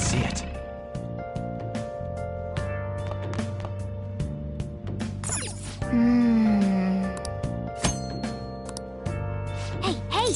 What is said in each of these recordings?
see it. Hey, hey!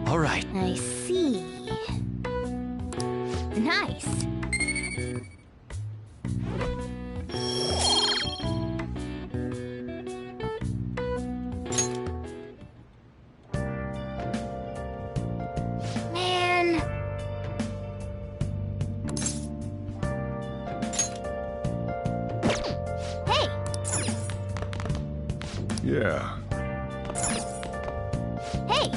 All right. I see. Nice. Man. Hey! Yeah. Hey!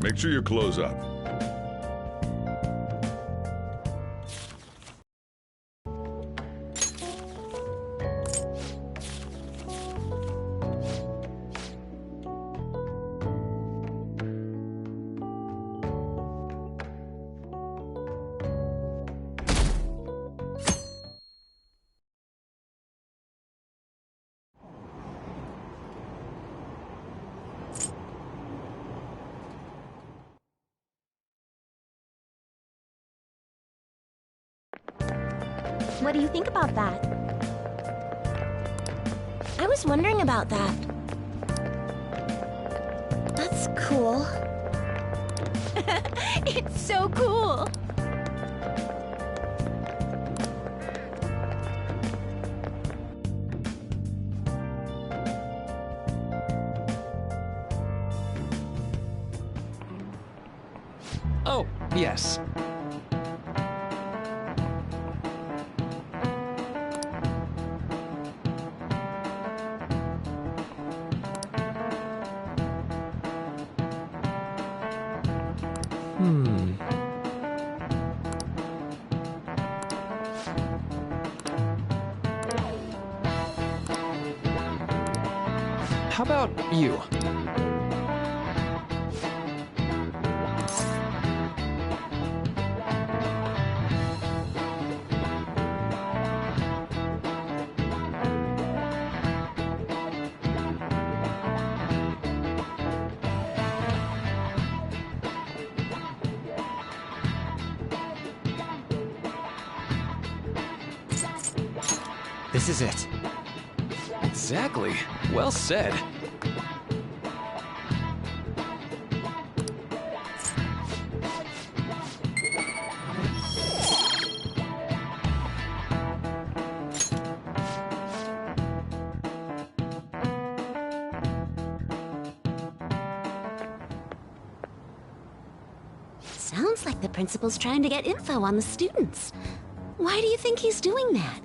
Make sure you close up. What do you think about that? I was wondering about that. That's cool. It's so cool! Oh, yes. How about you? This is it. Exactly. Well said. Sounds like the principal's trying to get info on the students. Why do you think he's doing that?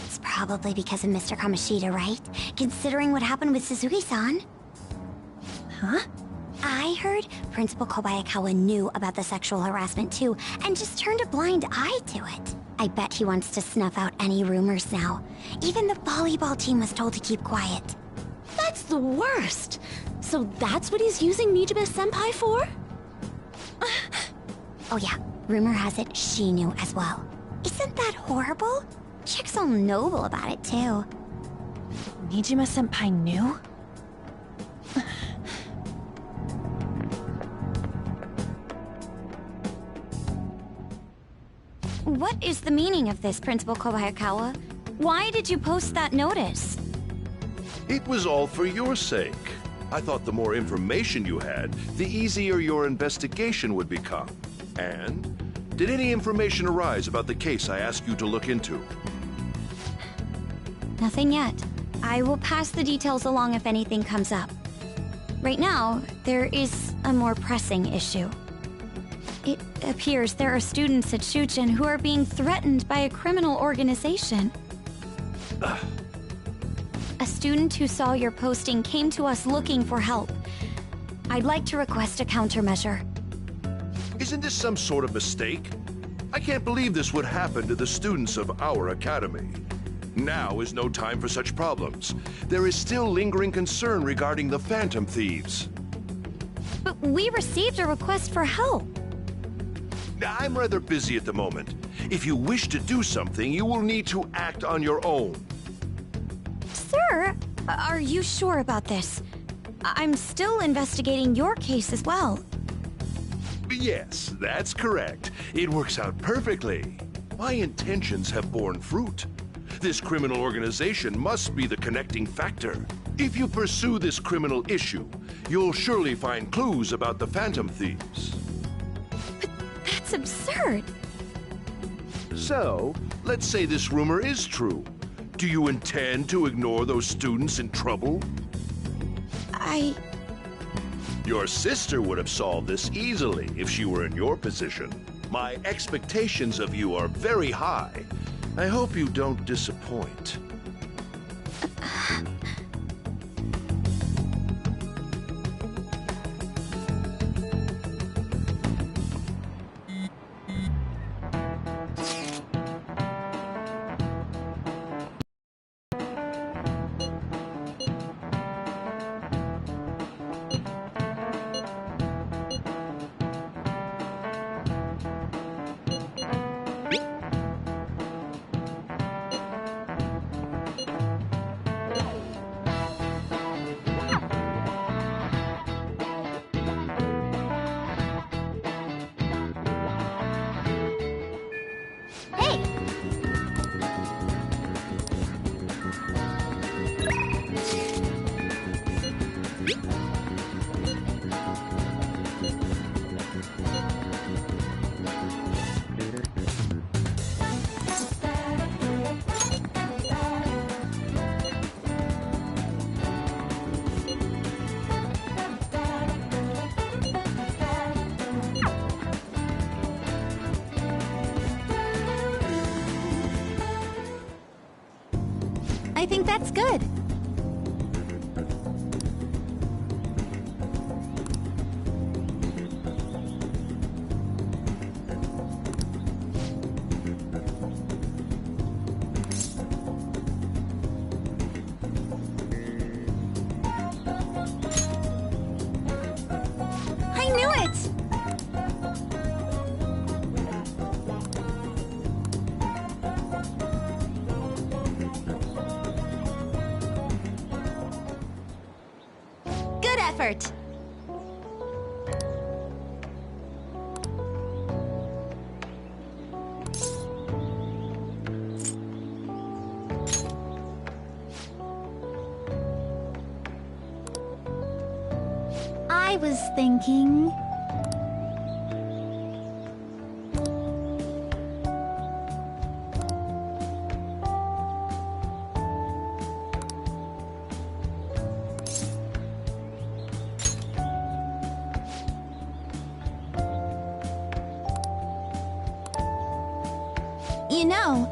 It's probably because of Mr. Kamoshida, right? Considering what happened with Suzuki-san. Huh? I heard Principal Kobayakawa knew about the sexual harassment too, and just turned a blind eye to it. I bet he wants to snuff out any rumors now. Even the volleyball team was told to keep quiet. That's the worst! So that's what he's using Nijibe-senpai for? Oh yeah, rumor has it she knew as well. Isn't that horrible? Chick's all noble about it too. Nijima-senpai knew? What is the meaning of this, Principal Kobayakawa? Why did you post that notice? It was all for your sake. I thought the more information you had, the easier your investigation would become. And did any information arise about the case I asked you to look into? Nothing yet. I will pass the details along if anything comes up. Right now, there is a more pressing issue. It appears there are students at Shuchen who are being threatened by a criminal organization. A student who saw your posting came to us looking for help. I'd like to request a countermeasure. Isn't this some sort of mistake? I can't believe this would happen to the students of our academy. Now is no time for such problems. There is still lingering concern regarding the Phantom Thieves. But we received a request for help. I'm rather busy at the moment. If you wish to do something, you will need to act on your own. Sir, are you sure about this? I'm still investigating your case as well. Yes, that's correct. It works out perfectly. My intentions have borne fruit. This criminal organization must be the connecting factor. If you pursue this criminal issue, you'll surely find clues about the Phantom Thieves. That's absurd. So, let's say this rumor is true. Do you intend to ignore those students in trouble? Your sister would have solved this easily if she were in your position. My expectations of you are very high. I hope you don't disappoint. I think that's good. I knew it! Good effort! I was thinking... You know...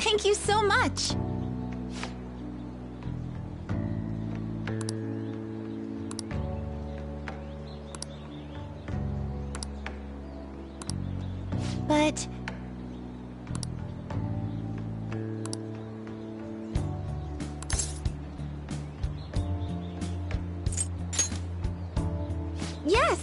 Thank you so much. But... Yes!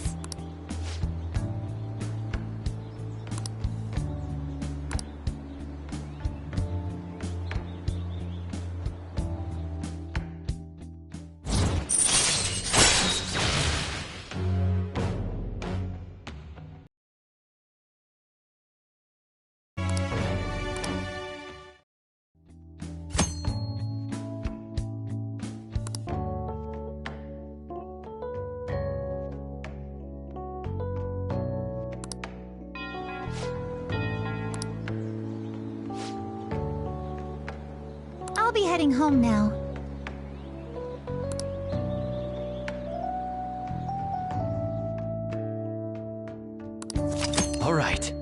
I'll be heading home now. All right.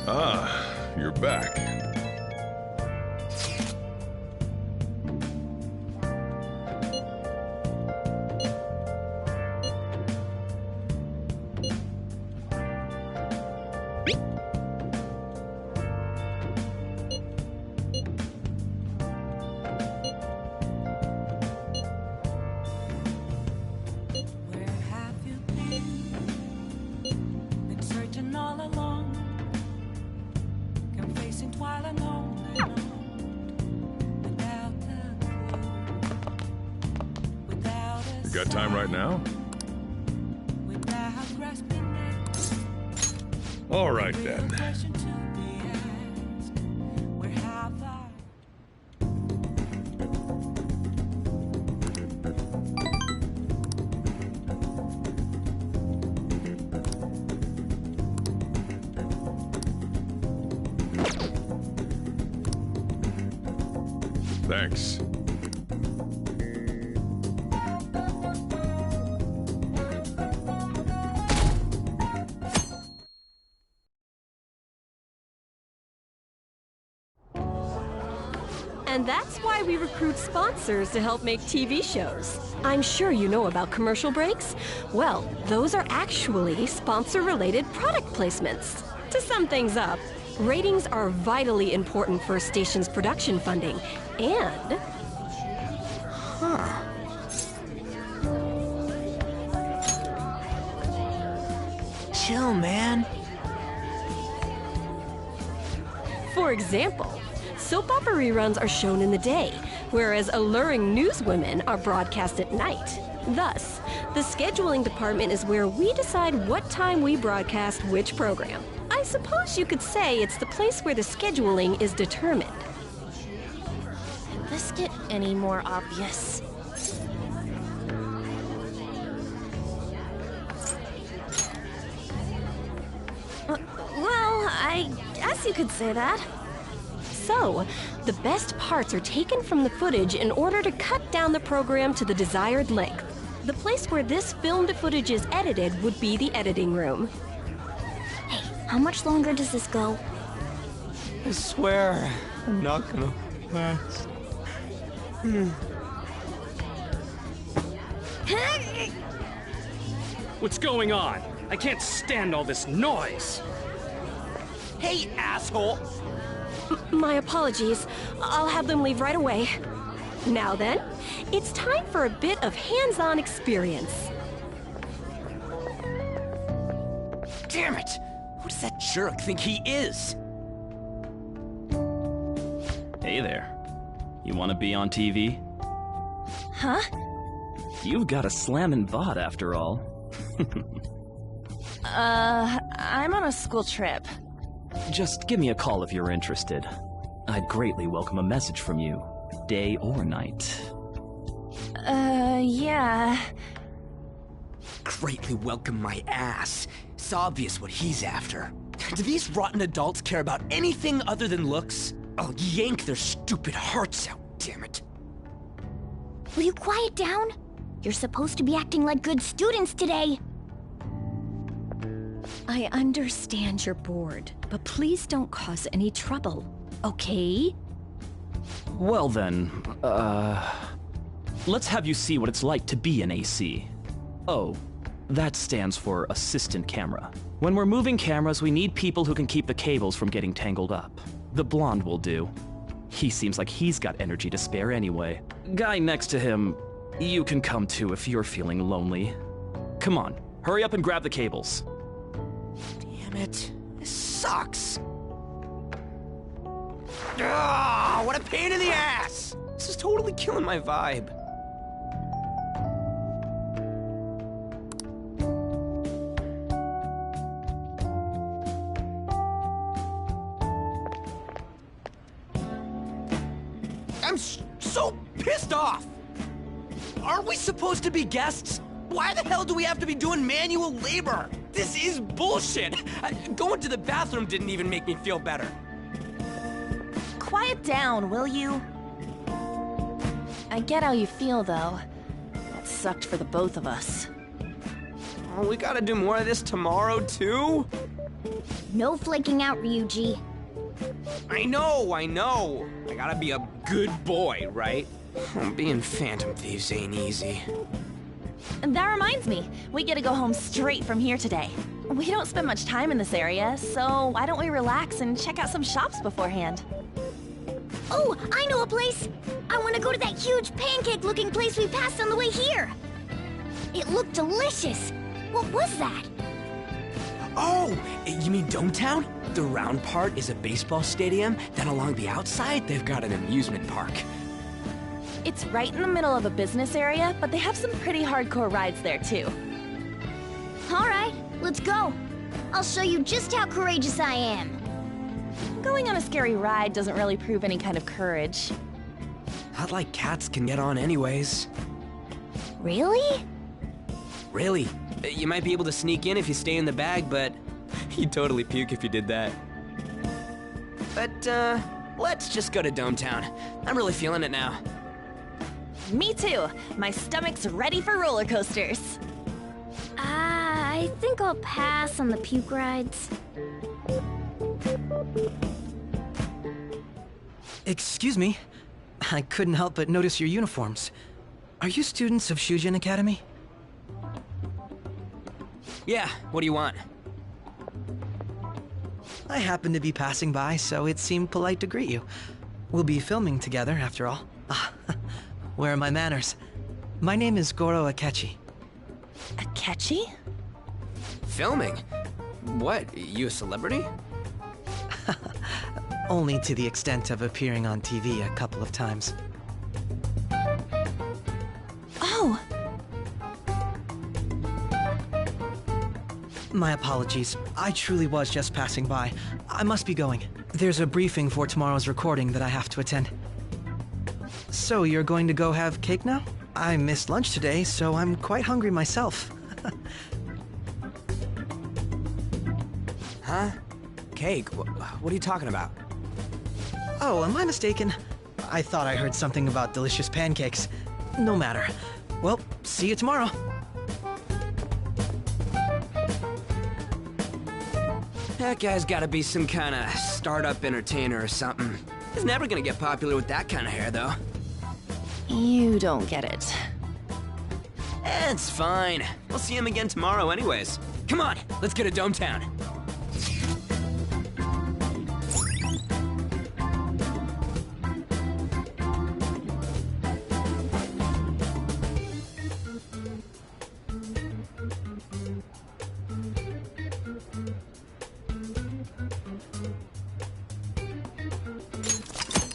Ah, you're back. Where have you been searching all along, facing twilight on and on, without a clue, without a You got time right now? without grasping it. All right Real then. question to be asked. Where have I? Thanks. And that's why we recruit sponsors to help make TV shows. I'm sure you know about commercial breaks. Well, those are actually sponsor-related product placements. To sum things up, ratings are vitally important for a station's production funding, and... Chill, man. For example, soap opera reruns are shown in the day, whereas alluring newswomen are broadcast at night. Thus, the scheduling department is where we decide what time we broadcast which program. I suppose you could say it's the place where the scheduling is determined. Could this get any more obvious? Well, I guess you could say that. So, the best parts are taken from the footage in order to cut down the program to the desired length. The place where this filmed footage is edited would be the editing room. Hey, how much longer does this go? I swear, I'm not gonna last. What's going on? I can't stand all this noise. Hey, asshole! My apologies. I'll have them leave right away. Now then, it's time for a bit of hands-on experience. Damn it! Who does that jerk think he is? Hey there. You want to be on TV? Huh? You've got a slammin' bod after all. I'm on a school trip. Just give me a call if you're interested. I'd greatly welcome a message from you, day or night. Yeah. Greatly welcome my ass. It's obvious what he's after. Do these rotten adults care about anything other than looks? I'll yank their stupid hearts out, damn it. Will you quiet down? You're supposed to be acting like good students today. I understand you're bored, but please don't cause any trouble, okay? Well then, let's have you see what it's like to be an AC. Oh, that stands for assistant camera. When we're moving cameras, we need people who can keep the cables from getting tangled up. The blonde will do. He seems like he's got energy to spare anyway. Guy next to him, you can come too if you're feeling lonely. Come on, hurry up and grab the cables. Damn it. This sucks. Ah, what a pain in the ass! This is totally killing my vibe. I'm so pissed off! Aren't we supposed to be guests? Why the hell do we have to be doing manual labor? This is bullshit! Going to the bathroom didn't even make me feel better. Quiet down, will you? I get how you feel, though. That sucked for the both of us. Oh, we gotta do more of this tomorrow, too? No flaking out, Ryuji. I know. I gotta be a good boy, right? Being Phantom Thieves ain't easy. And that reminds me, we get to go home straight from here today. We don't spend much time in this area, so why don't we relax and check out some shops beforehand? Oh, I know a place! I want to go to that huge pancake-looking place we passed on the way here! It looked delicious! What was that? Oh, you mean Dometown? The round part is a baseball stadium, then along the outside, they've got an amusement park. It's right in the middle of a business area, but they have some pretty hardcore rides there, too. Alright, let's go. I'll show you just how courageous I am. Going on a scary ride doesn't really prove any kind of courage. Not like cats can get on anyways. Really? Really? You might be able to sneak in if you stay in the bag, but you'd totally puke if you did that. But, let's just go to Dometown. I'm really feeling it now. Me too. My stomach's ready for roller coasters. I think I'll pass on the puke rides. Excuse me. I couldn't help but notice your uniforms. Are you students of Shujin Academy? Yeah, what do you want? I happened to be passing by, so it seemed polite to greet you. We'll be filming together, after all. Where are my manners? My name is Goro Akechi. Akechi? Filming? What, you a celebrity? Only to the extent of appearing on TV a couple of times. Oh! My apologies. I truly was just passing by. I must be going. There's a briefing for tomorrow's recording that I have to attend. So you're going to go have cake now? I missed lunch today, so I'm quite hungry myself. Huh? Cake? What are you talking about? Oh, am I mistaken? I thought I heard something about delicious pancakes. No matter. Well, see you tomorrow. That guy's gotta be some kind of startup entertainer or something. He's never gonna get popular with that kind of hair, though. You don't get it. It's fine. We'll see him again tomorrow anyways. Come on, let's get to Dometown.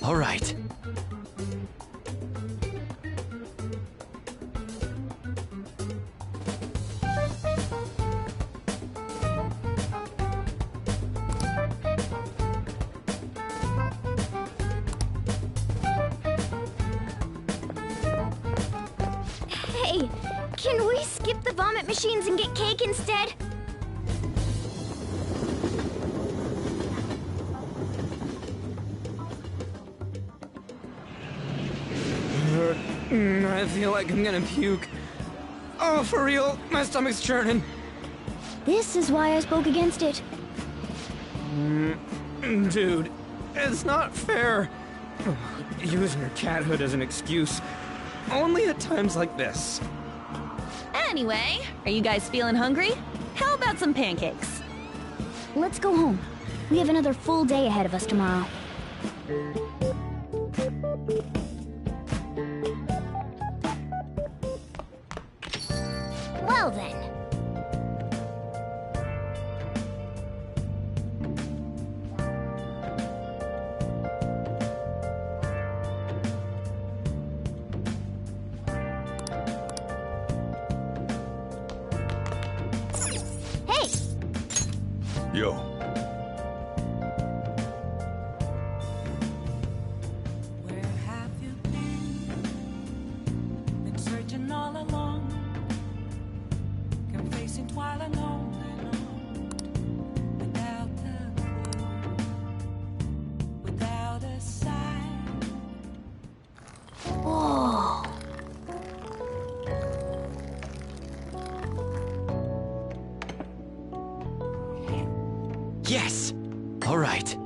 All right. Hey, can we skip the vomit machines and get cake instead? I feel like I'm gonna puke. Oh, for real, my stomach's churning. This is why I spoke against it. Dude, it's not fair. Using your cathood as an excuse. Only at times like this. Anyway, are you guys feeling hungry? How about some pancakes? Let's go home. We have another full day ahead of us tomorrow. Well then. Hey! Yo. Where have you been? Been searching all along, confessing while alone and on, without a clue, without a sign. Whoa. Yes! All right.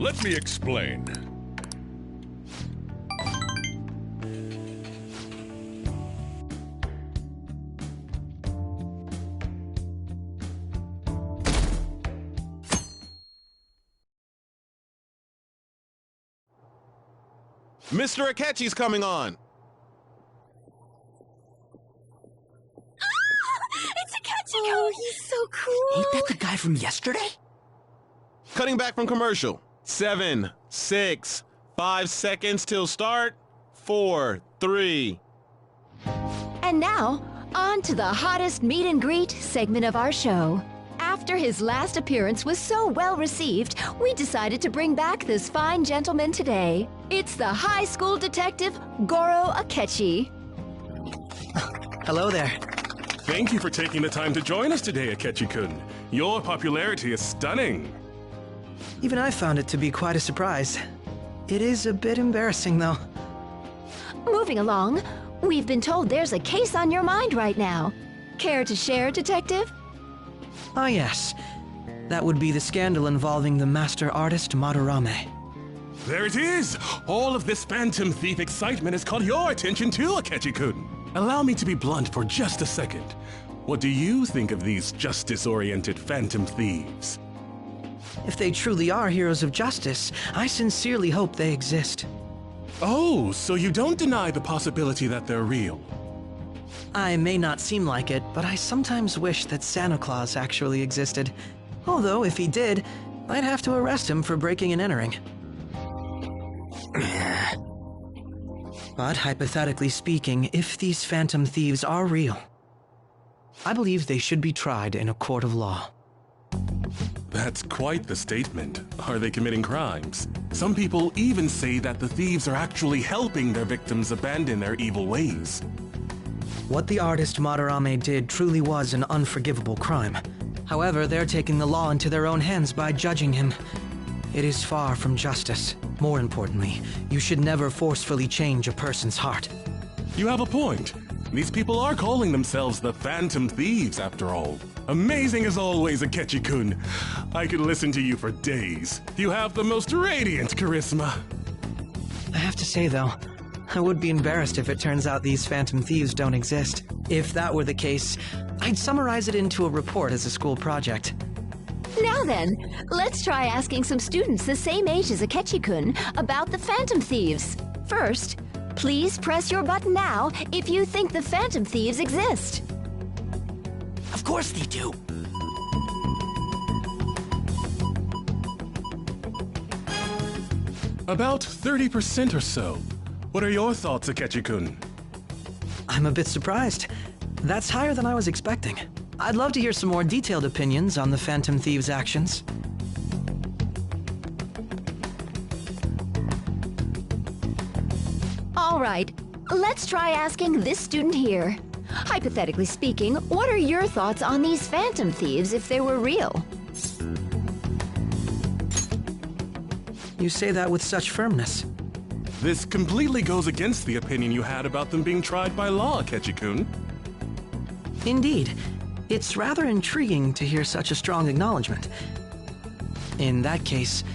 Let me explain. Mr. Akechi's coming on! It's Akechi! Oh, he's so cool! Ain't that the guy from yesterday? Cutting back from commercial. 7, 6, 5 seconds till start. 4, 3. And now, on to the hottest meet and greet segment of our show. After his last appearance was so well received, we decided to bring back this fine gentleman today. It's the high school detective, Goro Akechi. Hello there. Thank you for taking the time to join us today, Akechi-kun. Your popularity is stunning. Even I found it to be quite a surprise. It is a bit embarrassing, though. Moving along, we've been told there's a case on your mind right now. Care to share, Detective? Ah, yes. That would be the scandal involving the master artist Madarame. There it is! All of this Phantom Thief excitement has caught your attention too, Akechi-kun. Allow me to be blunt for just a second. What do you think of these justice-oriented Phantom Thieves? If they truly are heroes of justice, I sincerely hope they exist. Oh, so you don't deny the possibility that they're real? I may not seem like it, but I sometimes wish that Santa Claus actually existed. Although, if he did, I'd have to arrest him for breaking and entering. But hypothetically speaking, if these Phantom Thieves are real, I believe they should be tried in a court of law. That's quite the statement. Are they committing crimes? Some people even say that the thieves are actually helping their victims abandon their evil ways. What the artist Madarame did truly was an unforgivable crime. However, they're taking the law into their own hands by judging him. It is far from justice. More importantly, you should never forcefully change a person's heart. You have a point. These people are calling themselves the Phantom Thieves, after all. Amazing as always, Akechi-kun. I could listen to you for days. You have the most radiant charisma. I have to say, though, I would be embarrassed if it turns out these Phantom Thieves don't exist. If that were the case, I'd summarize it into a report as a school project. Now then, let's try asking some students the same age as Akechi-kun about the Phantom Thieves. First, please press your button now if you think the Phantom Thieves exist. Of course they do. About 30% or so. What are your thoughts, Akechi-kun? I'm a bit surprised. That's higher than I was expecting. I'd love to hear some more detailed opinions on the Phantom Thieves' actions. All right, let's try asking this student here. Hypothetically speaking, what are your thoughts on these Phantom Thieves if they were real? You say that with such firmness. This completely goes against the opinion you had about them being tried by law, Akechi-kun. Indeed. It's rather intriguing to hear such a strong acknowledgement. In that case,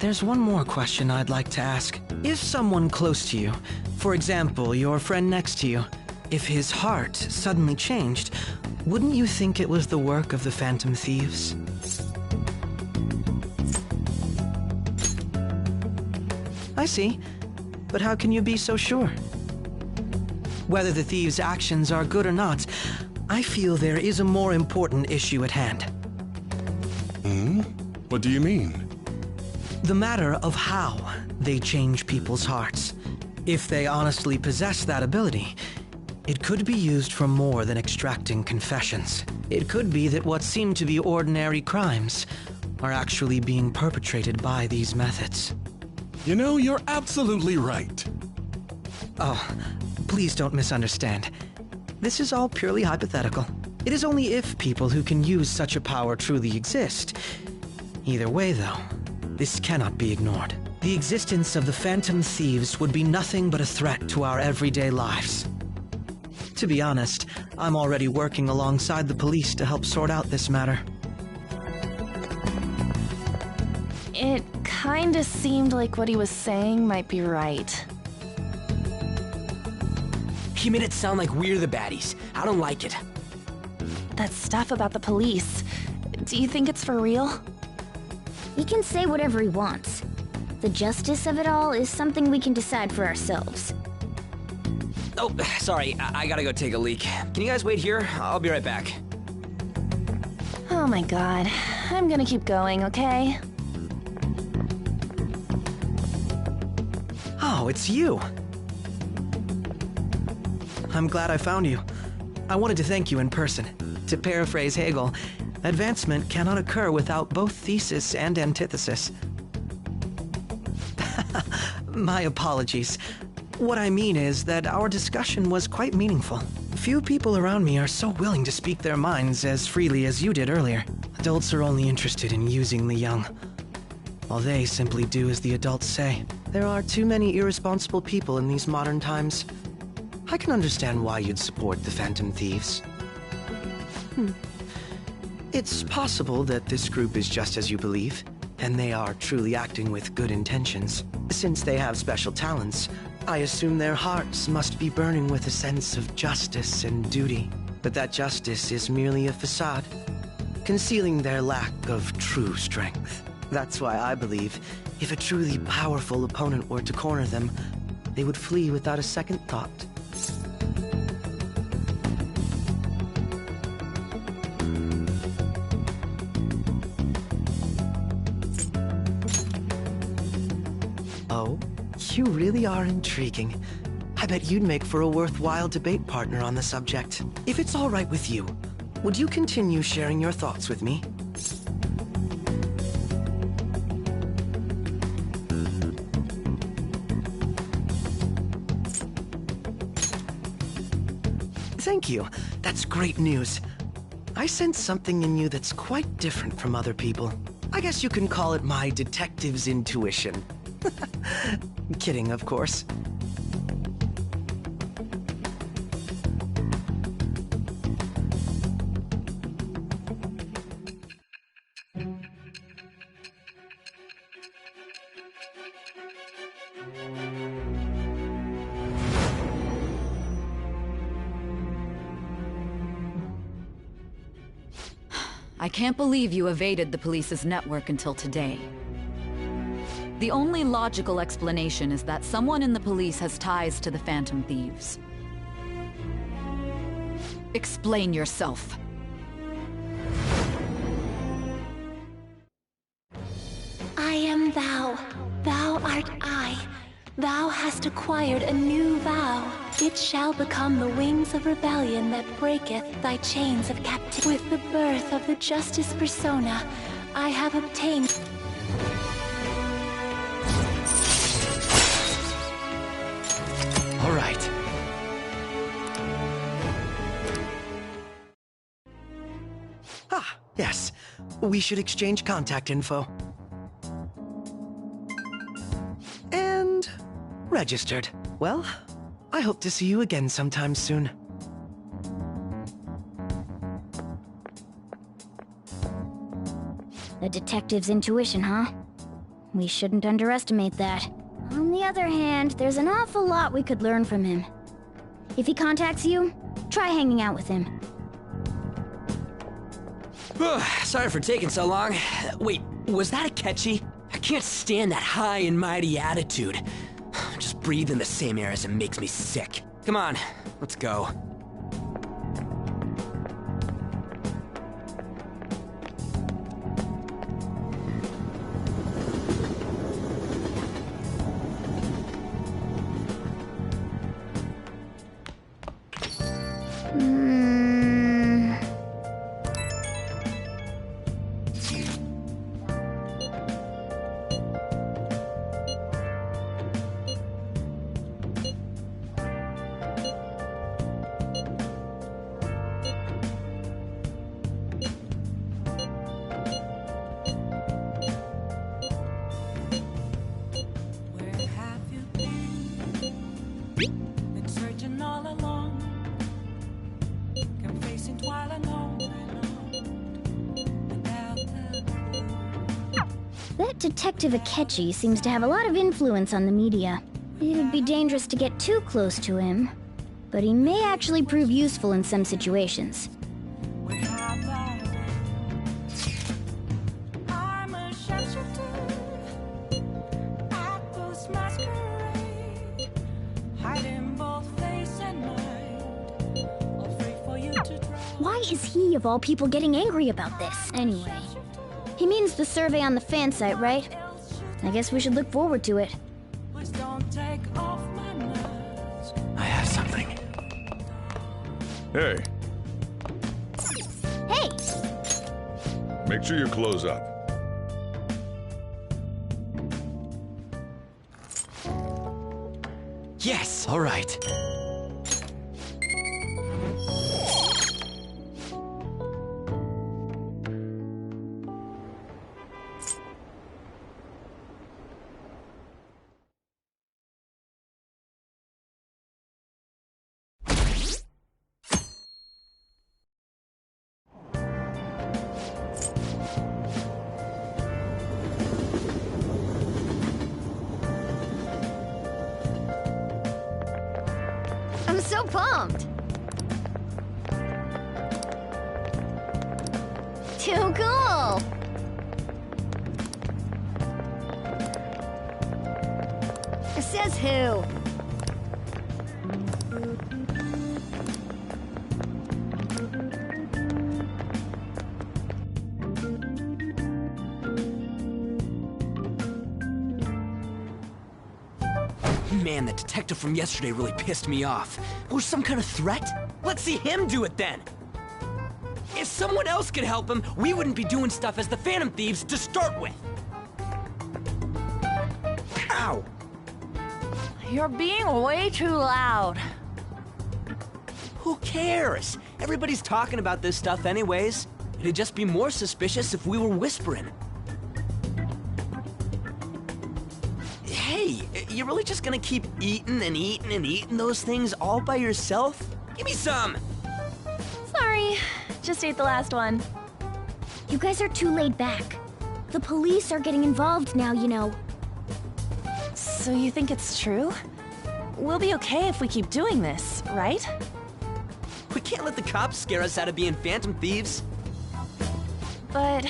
there's one more question I'd like to ask. If someone close to you, for example, your friend next to you, if his heart suddenly changed, wouldn't you think it was the work of the Phantom Thieves? I see. But how can you be so sure? Whether the thieves' actions are good or not, I feel there is a more important issue at hand. What do you mean? The matter of how they change people's hearts. If they honestly possess that ability, it could be used for more than extracting confessions. It could be that what seem to be ordinary crimes are actually being perpetrated by these methods. You know, you're absolutely right. Oh, please don't misunderstand. This is all purely hypothetical. It is only if people who can use such a power truly exist. Either way, though, this cannot be ignored. The existence of the Phantom Thieves would be nothing but a threat to our everyday lives. To be honest, I'm already working alongside the police to help sort out this matter. It kinda seemed like what he was saying might be right. He made it sound like we're the baddies. I don't like it. That stuff about the police, do you think it's for real? He can say whatever he wants. The justice of it all is something we can decide for ourselves. Oh, sorry, I gotta go take a leak. Can you guys wait here? I'll be right back. Oh my god. I'm gonna keep going, okay? Oh, it's you. I'm glad I found you. I wanted to thank you in person. To paraphrase Hegel, advancement cannot occur without both thesis and antithesis. My apologies. What I mean is that our discussion was quite meaningful. Few people around me are so willing to speak their minds as freely as you did earlier. Adults are only interested in using the young, while they simply do as the adults say. There are too many irresponsible people in these modern times. I can understand why you'd support the Phantom Thieves. It's possible that this group is just as you believe, and they are truly acting with good intentions. Since they have special talents, I assume their hearts must be burning with a sense of justice and duty. But that justice is merely a facade, concealing their lack of true strength. That's why I believe if a truly powerful opponent were to corner them, they would flee without a second thought. Oh, you really are intriguing. I bet you'd make for a worthwhile debate partner on the subject. If it's all right with you, would you continue sharing your thoughts with me? Thank you. That's great news. I sense something in you that's quite different from other people. I guess you can call it my detective's intuition. Kidding, of course. I can't believe you evaded the police's network until today. The only logical explanation is that someone in the police has ties to the Phantom Thieves. Explain yourself. I am thou, thou art I. Thou hast acquired a new vow. It shall become the wings of rebellion that breaketh thy chains of captivity. With the birth of the Justice Persona, I have obtained... All right. Ah, yes. We should exchange contact info. And... registered. Well, I hope to see you again sometime soon. The detective's intuition, huh? We shouldn't underestimate that. On the other hand, there's an awful lot we could learn from him. If he contacts you, try hanging out with him. Sorry for taking so long. Wait, was that a catchy? I can't stand that high and mighty attitude. Just breathing the same air as it makes me sick. Come on, let's go. Been searching all along. Detective Akechi seems to have a lot of influence on the media. It'd be dangerous to get too close to him, but he may actually prove useful in some situations. Why is he, of all people, getting angry about this, anyway? He means the survey on the fan site, right? I guess we should look forward to it. I have something. Hey, Hey! make sure you close up. Yes, all right. I'm so pumped! Too cool! Says who? Man, the detective from yesterday really pissed me off. Was some kind of threat? Let's see him do it then! If someone else could help him, we wouldn't be doing stuff as the Phantom Thieves to start with! Ow! You're being way too loud. Who cares? Everybody's talking about this stuff anyways. It'd just be more suspicious if we were whispering. Hey, you really just gonna keep eating and eating and eating those things all by yourself? Give me some! Sorry, just ate the last one. You guys are too laid back. The police are getting involved now, you know. So you think it's true? We'll be okay if we keep doing this, right? We can't let the cops scare us out of being Phantom Thieves. But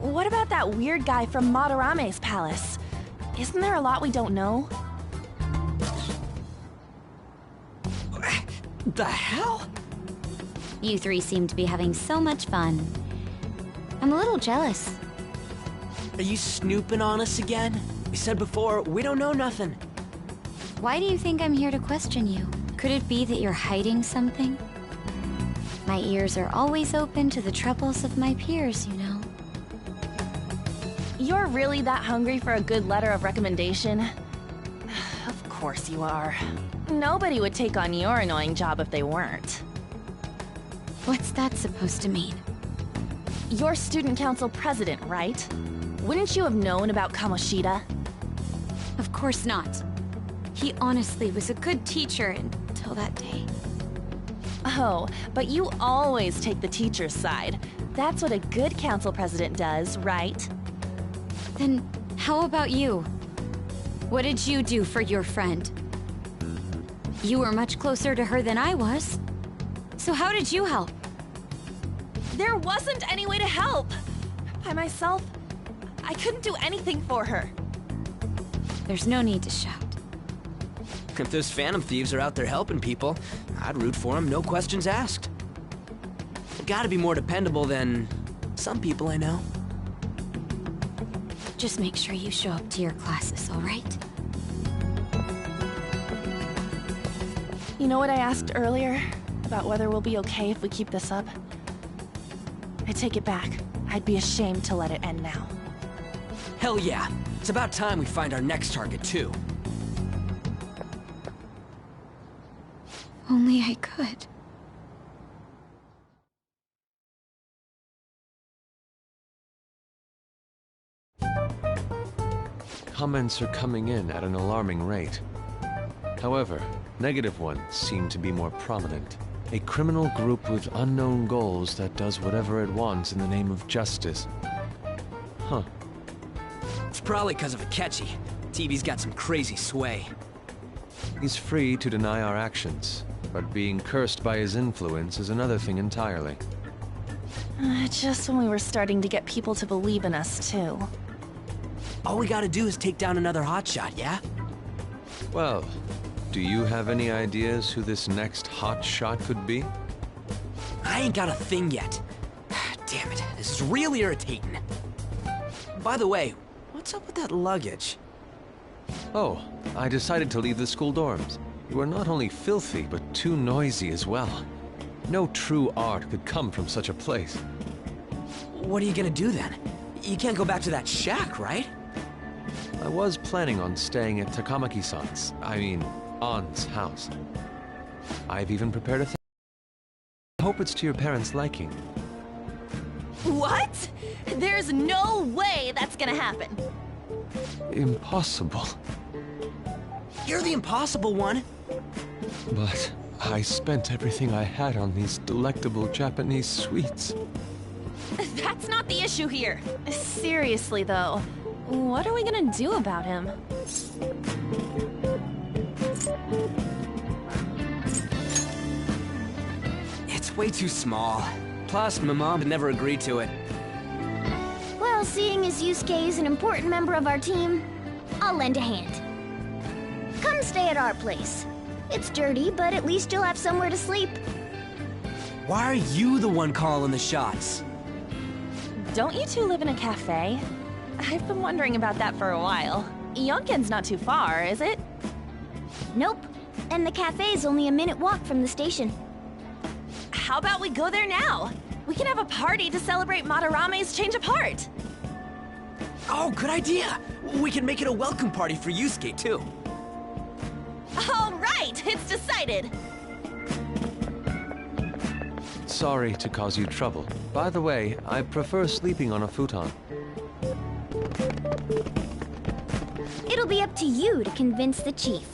what about that weird guy from Madarame's palace? Isn't there a lot we don't know? The hell? You three seem to be having so much fun. I'm a little jealous. Are you snooping on us again? We said before, we don't know nothing. Why do you think I'm here to question you? Could it be that you're hiding something? My ears are always open to the troubles of my peers, you know. You're really that hungry for a good letter of recommendation? Of course you are. Nobody would take on your annoying job if they weren't. What's that supposed to mean? You're student council president, right? Wouldn't you have known about Kamoshida? Of course not. He honestly was a good teacher until that day. Oh, but you always take the teacher's side. That's what a good council president does, right? Then how about you? What did you do for your friend? You were much closer to her than I was. So how did you help? There wasn't any way to help. By myself, I couldn't do anything for her. There's no need to shout. If those Phantom Thieves are out there helping people, I'd root for them, no questions asked. Gotta be more dependable than some people I know. Just make sure you show up to your classes, all right? You know what I asked earlier? About whether we'll be okay if we keep this up? I take it back. I'd be ashamed to let it end now. Hell yeah. It's about time we find our next target, too. Only I could. Comments are coming in at an alarming rate. However, negative ones seem to be more prominent. A criminal group with unknown goals that does whatever it wants in the name of justice. Huh. It's probably because of Akechi. TV's got some crazy sway. He's free to deny our actions, but being cursed by his influence is another thing entirely. Just when we were starting to get people to believe in us, too. All we gotta do is take down another hotshot, yeah? Well, do you have any ideas who this next hotshot could be? I ain't got a thing yet. Damn it, this is real irritating. By the way, what's up with that luggage? Oh, I decided to leave the school dorms. You are not only filthy, but too noisy as well. No true art could come from such a place. What are you gonna do then? You can't go back to that shack, right? I was planning on staying at Takamaki-san's, On's house. I've even prepared a thing. I hope it's to your parents' liking. What? There's no way that's gonna happen. Impossible. You're the impossible one. But I spent everything I had on these delectable Japanese sweets. That's not the issue here. Seriously, though, what are we gonna do about him? It's way too small. Plus, my mom would never agree to it. Well, seeing as Yusuke is an important member of our team, I'll lend a hand. Come stay at our place. It's dirty, but at least you'll have somewhere to sleep. Why are you the one calling the shots? Don't you two live in a cafe? I've been wondering about that for a while. Yonken's not too far, is it? Nope. And the cafe's only a minute walk from the station. How about we go there now? We can have a party to celebrate Madarame's change of heart. Oh, good idea! We can make it a welcome party for Yusuke, too. All right, it's decided. Sorry to cause you trouble. By the way, I prefer sleeping on a futon. It'll be up to you to convince the chief.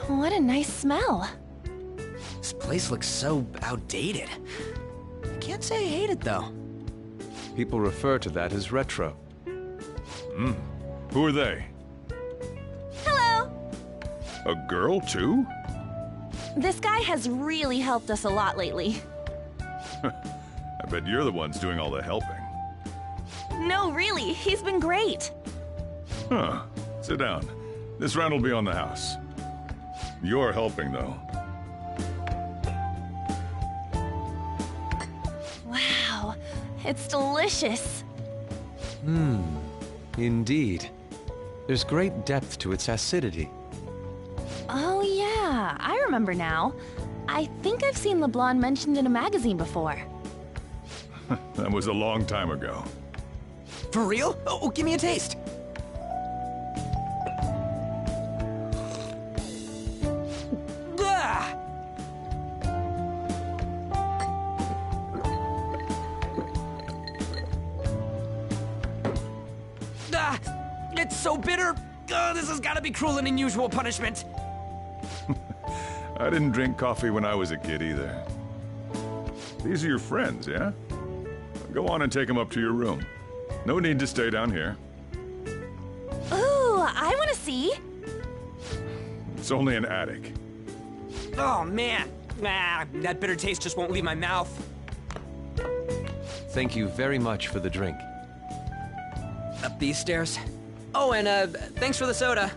What a nice smell. This place looks so outdated. I can't say I hate it, though. People refer to that as retro. Who are they? Hello. A girl, too? This guy has really helped us a lot lately. I bet you're the ones doing all the helping. No, really, he's been great. Huh. Sit down. This round will be on the house. You're helping, though. Wow, it's delicious. Indeed. There's great depth to its acidity. Oh yeah, I remember now. I think I've seen LeBlanc mentioned in a magazine before. That was a long time ago. For real? Oh, give me a taste. Ah! Ah! It's so bitter! This has got to be cruel and unusual punishment. I didn't drink coffee when I was a kid either. These are your friends, yeah? Go on and take them up to your room. No need to stay down here. Ooh, I want to see. It's only an attic. Oh, man. That bitter taste just won't leave my mouth. Thank you very much for the drink. Up these stairs. Oh, and thanks for the soda.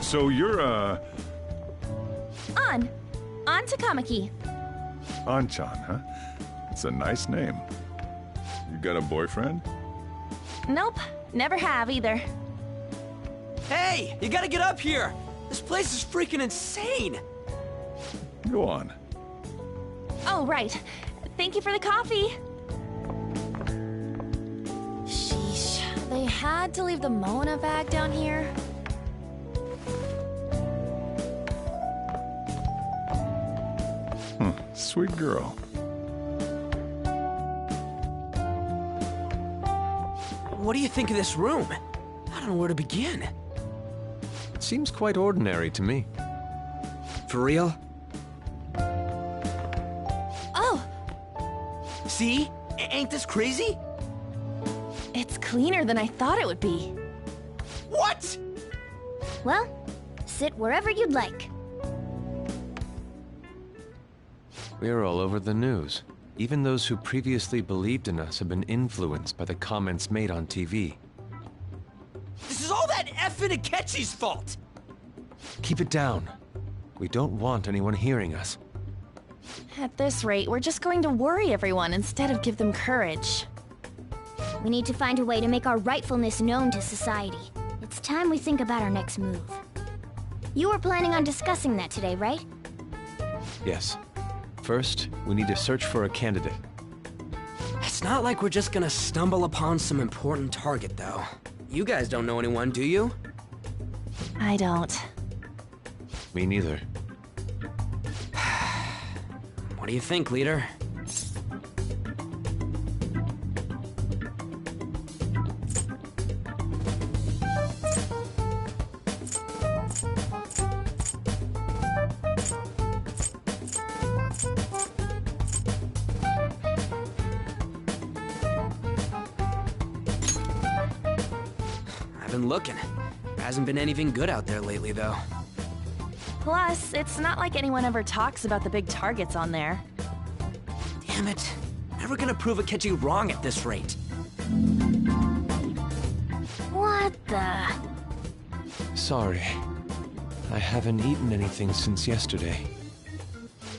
So you're, On Takamaki. Anchan, huh? It's a nice name. You got a boyfriend? Nope, never have either. Hey, you gotta get up here. This place is freaking insane. Go on. Oh, right. Thank you for the coffee. Sheesh, they had to leave the Mona bag down here. Sweet girl. What do you think of this room? I don't know where to begin. seems quite ordinary to me. For real? Oh! See? Ain't this crazy? It's cleaner than I thought it would be. What? Well, sit wherever you'd like. We're all over the news. Even those who previously believed in us have been influenced by the comments made on TV. This is all that effing Akechi's fault! Keep it down. We don't want anyone hearing us. At this rate, we're just going to worry everyone instead of give them courage. We need to find a way to make our rightfulness known to society. It's time we think about our next move. You were planning on discussing that today, right? Yes. First, we need to search for a candidate. It's not like we're just gonna stumble upon some important target, though. You guys don't know anyone, do you? I don't. Me neither. What do you think, leader? I've been looking. There hasn't been anything good out there lately, though. Plus, it's not like anyone ever talks about the big targets on there. Damn it. Never gonna prove Akechi wrong at this rate. What the? Sorry. I haven't eaten anything since yesterday.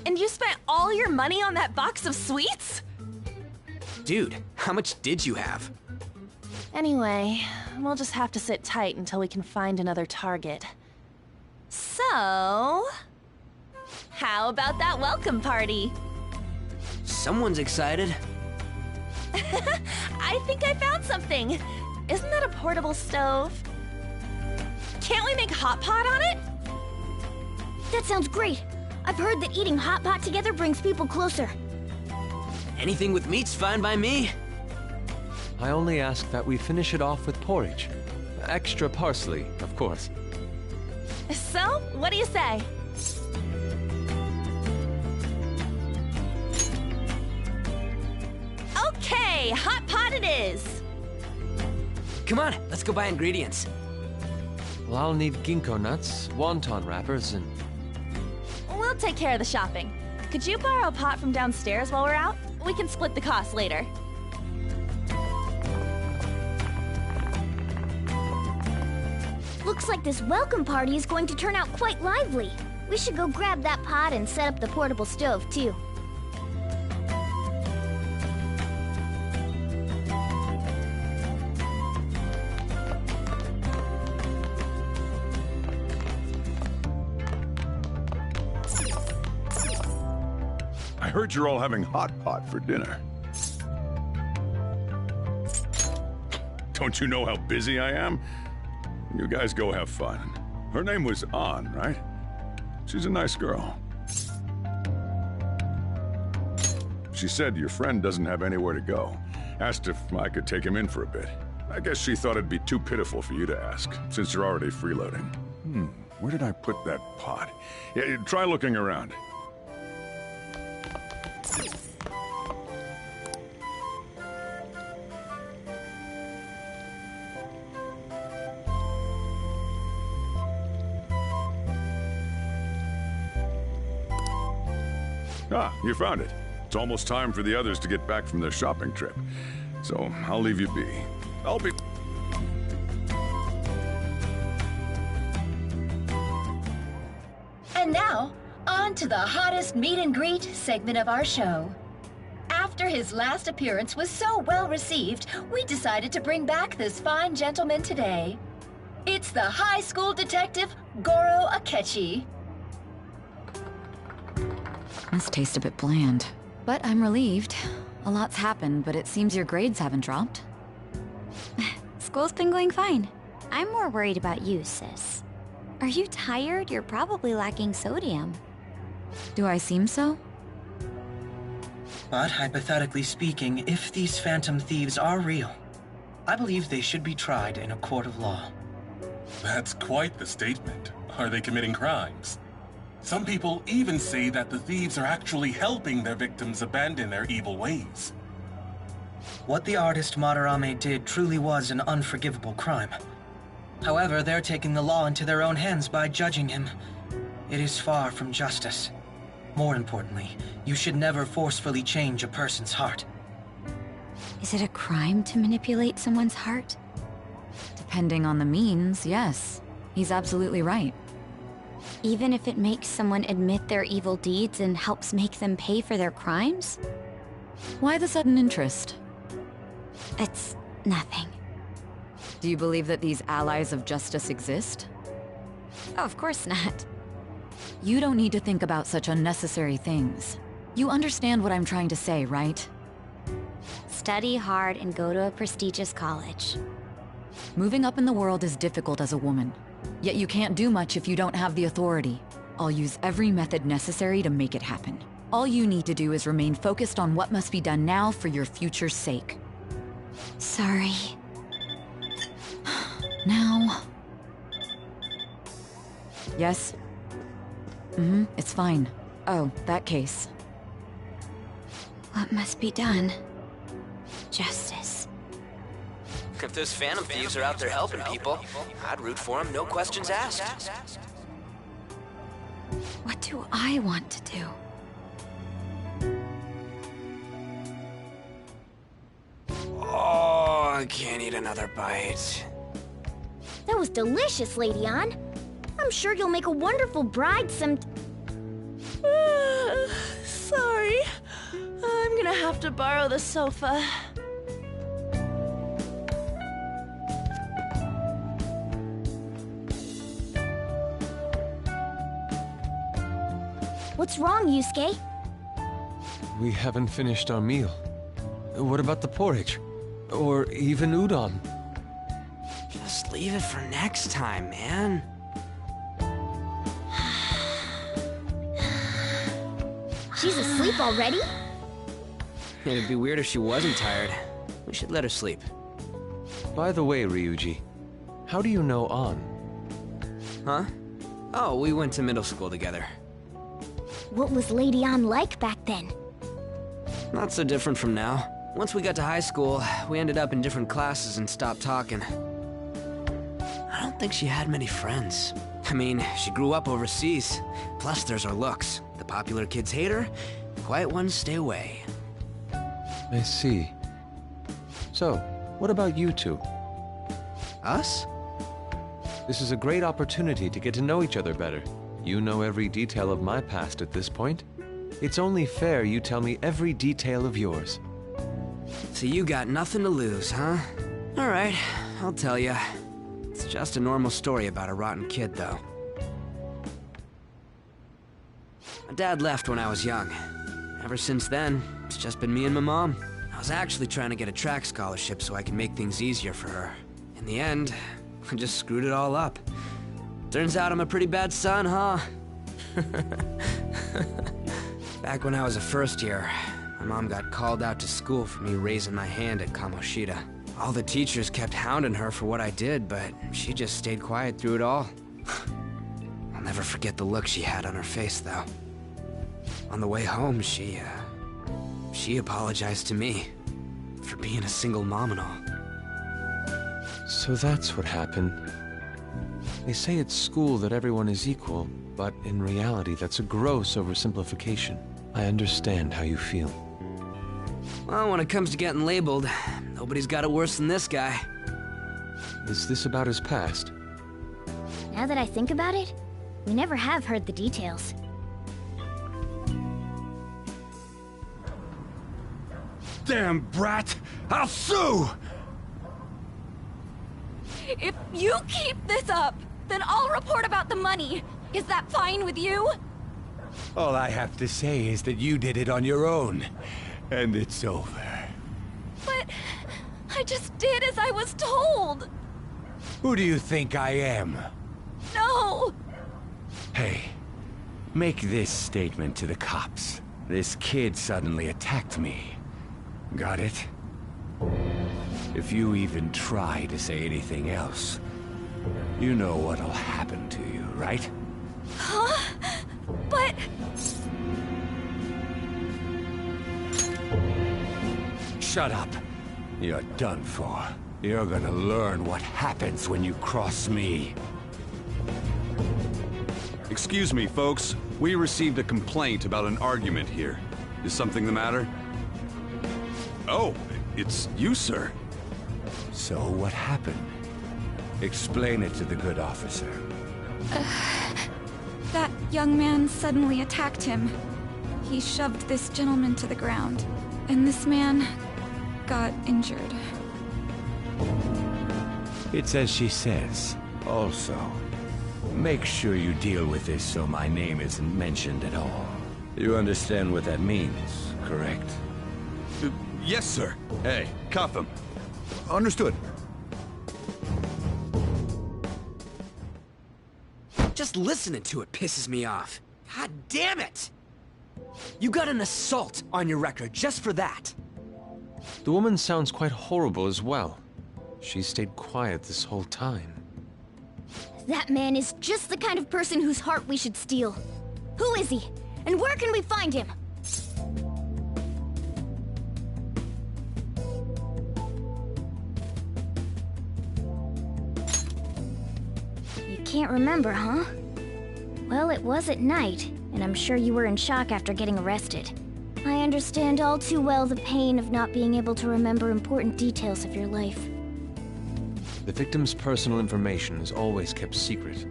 And you spent all your money on that box of sweets? Dude, how much did you have? Anyway, we'll just have to sit tight until we can find another target. So... how about that welcome party? Someone's excited. I think I found something. Isn't that a portable stove? Can't we make hot pot on it? That sounds great. I've heard that eating hot pot together brings people closer. Anything with meat's fine by me. I only ask that we finish it off with porridge. Extra parsley, of course. So, what do you say? Okay, hot pot it is! Come on, let's go buy ingredients. Well, I'll need ginkgo nuts, wonton wrappers, and... We'll take care of the shopping. Could you borrow a pot from downstairs while we're out? We can split the cost later. Looks like this welcome party is going to turn out quite lively. We should go grab that pot and set up the portable stove, too. I heard you're all having hot pot for dinner. Don't you know how busy I am? You guys go have fun. Her name was An, right? She's a nice girl. She said your friend doesn't have anywhere to go. Asked if I could take him in for a bit. I guess she thought it'd be too pitiful for you to ask, since you're already freeloading. Where did I put that pot? Yeah, try looking around. Ah, you found it. It's almost time for the others to get back from their shopping trip. So, I'll leave you be. I'll be... And now, on to the hottest meet and greet segment of our show. After his last appearance was so well received, we decided to bring back this fine gentleman today. It's the high school detective, Goro Akechi. This tastes a bit bland. But I'm relieved. A lot's happened, but it seems your grades haven't dropped. School's been going fine. I'm more worried about you, sis. Are you tired? You're probably lacking sodium. Do I seem so? But hypothetically speaking, if these phantom thieves are real, I believe they should be tried in a court of law. That's quite the statement. Are they committing crimes? Some people even say that the thieves are actually helping their victims abandon their evil ways. What the artist Madarame did truly was an unforgivable crime. However, they're taking the law into their own hands by judging him. It is far from justice. More importantly, you should never forcefully change a person's heart. Is it a crime to manipulate someone's heart? Depending on the means, yes. He's absolutely right. Even if it makes someone admit their evil deeds and helps make them pay for their crimes? Why the sudden interest? It's nothing. Do you believe that these allies of justice exist? Oh, of course not. You don't need to think about such unnecessary things. You understand what I'm trying to say, right? Study hard and go to a prestigious college. Moving up in the world is difficult as a woman. Yet you can't do much if you don't have the authority. I'll use every method necessary to make it happen. All you need to do is remain focused on what must be done now for your future's sake. Sorry. Now... Yes? It's fine. Oh, that case. What must be done? Justice. If those Phantom Thieves are out there helping people, I'd root for them, no questions asked. What do I want to do? Oh, I can't eat another bite. That was delicious, Lady Ann. I'm sure you'll make a wonderful bride some... Sorry. I'm gonna have to borrow the sofa. What's wrong, Yusuke? We haven't finished our meal. What about the porridge? Or even udon? Just leave it for next time, man. She's asleep already? It'd be weird if she wasn't tired. We should let her sleep. By the way, Ryuji, how do you know An? Huh? Oh, we went to middle school together. What was Lady Ann like back then? Not so different from now. Once we got to high school, we ended up in different classes and stopped talking. I don't think she had many friends. I mean, she grew up overseas. Plus, there's her looks. The popular kids hate her. Quiet ones stay away. I see. So, what about you two? Us? This is a great opportunity to get to know each other better. You know every detail of my past at this point. It's only fair you tell me every detail of yours. So you got nothing to lose, huh? Alright, I'll tell ya. It's just a normal story about a rotten kid, though. My dad left when I was young. Ever since then, it's just been me and my mom. I was actually trying to get a track scholarship so I could make things easier for her. In the end, I just screwed it all up. Turns out I'm a pretty bad son, huh? Back when I was a first year, my mom got called out to school for me raising my hand at Kamoshida. All the teachers kept hounding her for what I did, but she just stayed quiet through it all. I'll never forget the look she had on her face, though. On the way home, she apologized to me for being a single mom and all. So that's what happened. They say at school that everyone is equal, but in reality that's a gross oversimplification. I understand how you feel. Well, when it comes to getting labeled, nobody's got it worse than this guy. Is this about his past? Now that I think about it, we never have heard the details. Damn brat! I'll sue! If you keep this up, then I'll report about the money. Is that fine with you? All I have to say is that you did it on your own, and it's over. But I just did as I was told. Who do you think I am? No! Hey, make this statement to the cops. This kid suddenly attacked me. Got it? If you even try to say anything else, You know what'll happen to you, right? Huh? But... Shut up. You're done for. You're gonna learn what happens when you cross me. Excuse me, folks. We received a complaint about an argument here. Is something the matter? Oh, it's you, sir. So what happened? Explain it to the good officer. That young man suddenly attacked him. He shoved this gentleman to the ground, and this man got injured. It's as she says. Also, make sure you deal with this so my name isn't mentioned at all. You understand what that means, correct? Yes, sir. Hey, cuff him. Understood. Just listening to it pisses me off. God damn it! You got an assault on your record just for that. The woman sounds quite horrible as well. She stayed quiet this whole time. That man is just the kind of person whose heart we should steal. Who is he? And where can we find him? You can't remember, huh? Well, it was at night, and I'm sure you were in shock after getting arrested. I understand all too well the pain of not being able to remember important details of your life. The victim's personal information is always kept secret.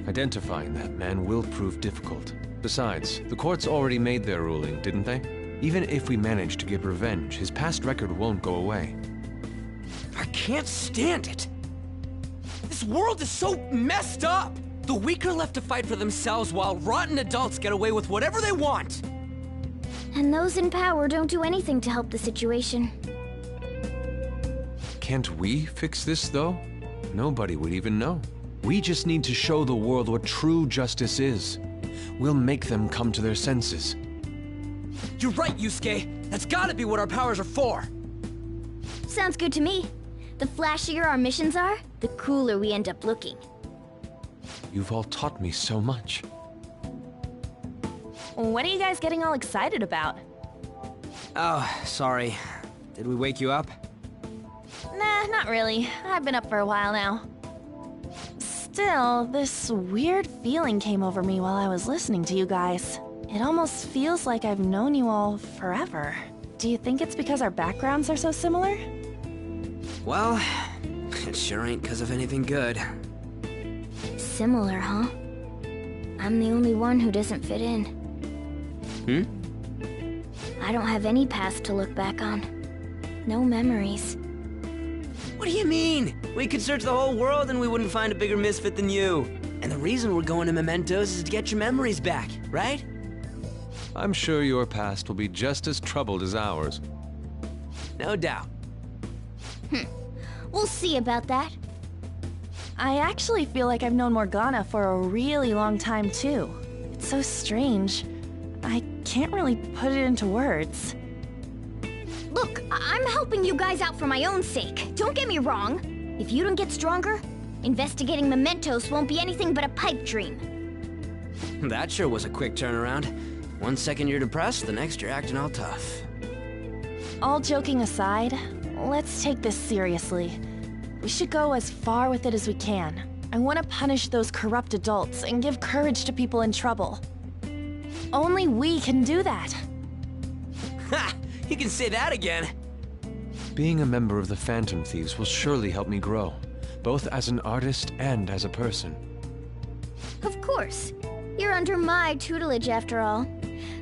Identifying that man will prove difficult. Besides, the courts already made their ruling, didn't they? Even if we manage to get revenge, his past record won't go away. I can't stand it! This world is so messed up! The weak are left to fight for themselves while rotten adults get away with whatever they want! And those in power don't do anything to help the situation. Can't we fix this, though? Nobody would even know. We just need to show the world what true justice is. We'll make them come to their senses. You're right, Yusuke! That's gotta be what our powers are for! Sounds good to me. The flashier our missions are, the cooler we end up looking. You've all taught me so much. What are you guys getting all excited about? Oh, sorry. Did we wake you up? Nah, not really. I've been up for a while now. Still, this weird feeling came over me while I was listening to you guys. It almost feels like I've known you all forever. Do you think it's because our backgrounds are so similar? Well, it sure ain't because of anything good. Similar, huh? I'm the only one who doesn't fit in. I don't have any past to look back on. No memories. What do you mean? We could search the whole world and we wouldn't find a bigger misfit than you. And the reason we're going to Mementos is to get your memories back, right? I'm sure your past will be just as troubled as ours. No doubt. We'll see about that. I actually feel like I've known Morgana for a really long time, too. It's so strange. I can't really put it into words. Look, I'm helping you guys out for my own sake. Don't get me wrong. If you don't get stronger, investigating Mementos won't be anything but a pipe dream. That sure was a quick turnaround. 1 second you're depressed, the next you're acting all tough. All joking aside, let's take this seriously. We should go as far with it as we can. I want to punish those corrupt adults and give courage to people in trouble. Only we can do that. Ha! You can say that again! Being a member of the Phantom Thieves will surely help me grow, both as an artist and as a person. Of course. You're under my tutelage, after all.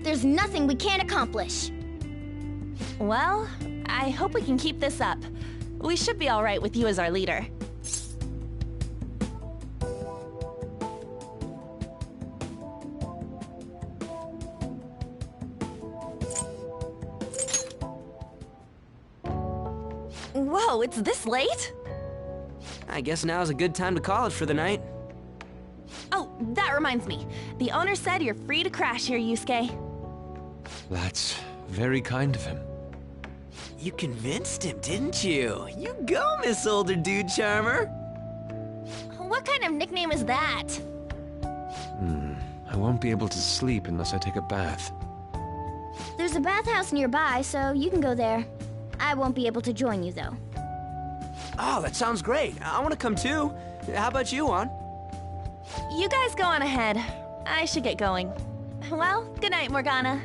There's nothing we can't accomplish. Well, I hope we can keep this up. We should be all right with you as our leader. Whoa, it's this late? I guess now's a good time to call it for the night. Oh, that reminds me. The owner said you're free to crash here, Yusuke. That's very kind of him. You convinced him, didn't you? You go, Miss Older Dude Charmer. What kind of nickname is that? I won't be able to sleep unless I take a bath. There's a bathhouse nearby, so you can go there. I won't be able to join you, though. Oh, that sounds great. I want to come too. How about you, An? You guys go on ahead. I should get going. Well, good night, Morgana.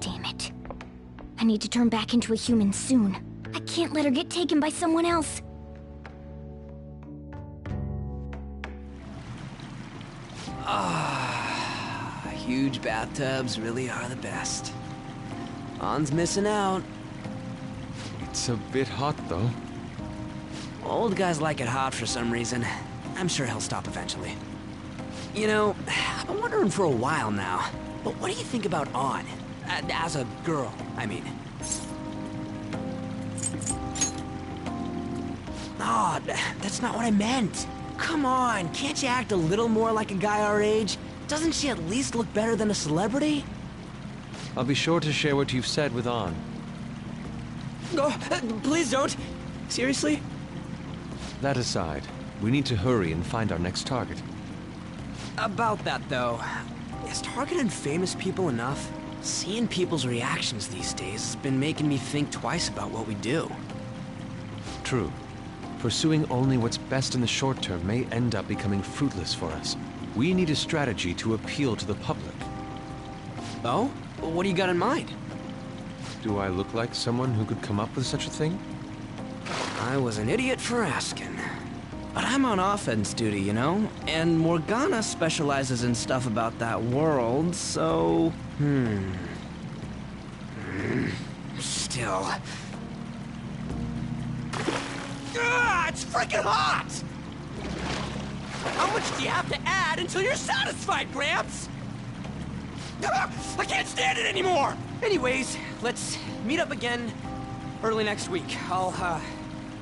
Damn it. I need to turn back into a human soon. I can't let her get taken by someone else. Huge bathtubs really are the best. An's missing out. It's a bit hot, though. Old guys like it hot for some reason. I'm sure he'll stop eventually. You know, I've been wondering for a while now, but what do you think about An? As a girl, I mean. Oh, that's not what I meant. Come on, can't you act a little more like a guy our age? Doesn't she at least look better than a celebrity? I'll be sure to share what you've said with An. Oh, please don't. Seriously? That aside, we need to hurry and find our next target. About that, though, is targeting famous people enough? Seeing people's reactions these days has been making me think twice about what we do. True. Pursuing only what's best in the short term may end up becoming fruitless for us. We need a strategy to appeal to the public. Oh? What do you got in mind? Do I look like someone who could come up with such a thing? I was an idiot for asking. But I'm on offense duty, you know? And Morgana specializes in stuff about that world, so... Still... it's freaking hot! How much do you have to add until you're satisfied, Gramps? I can't stand it anymore! Anyways, let's meet up again early next week. I'll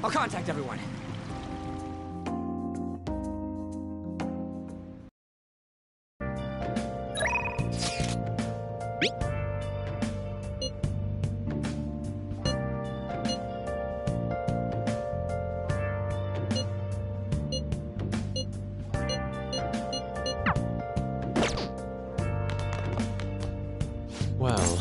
contact everyone. Well...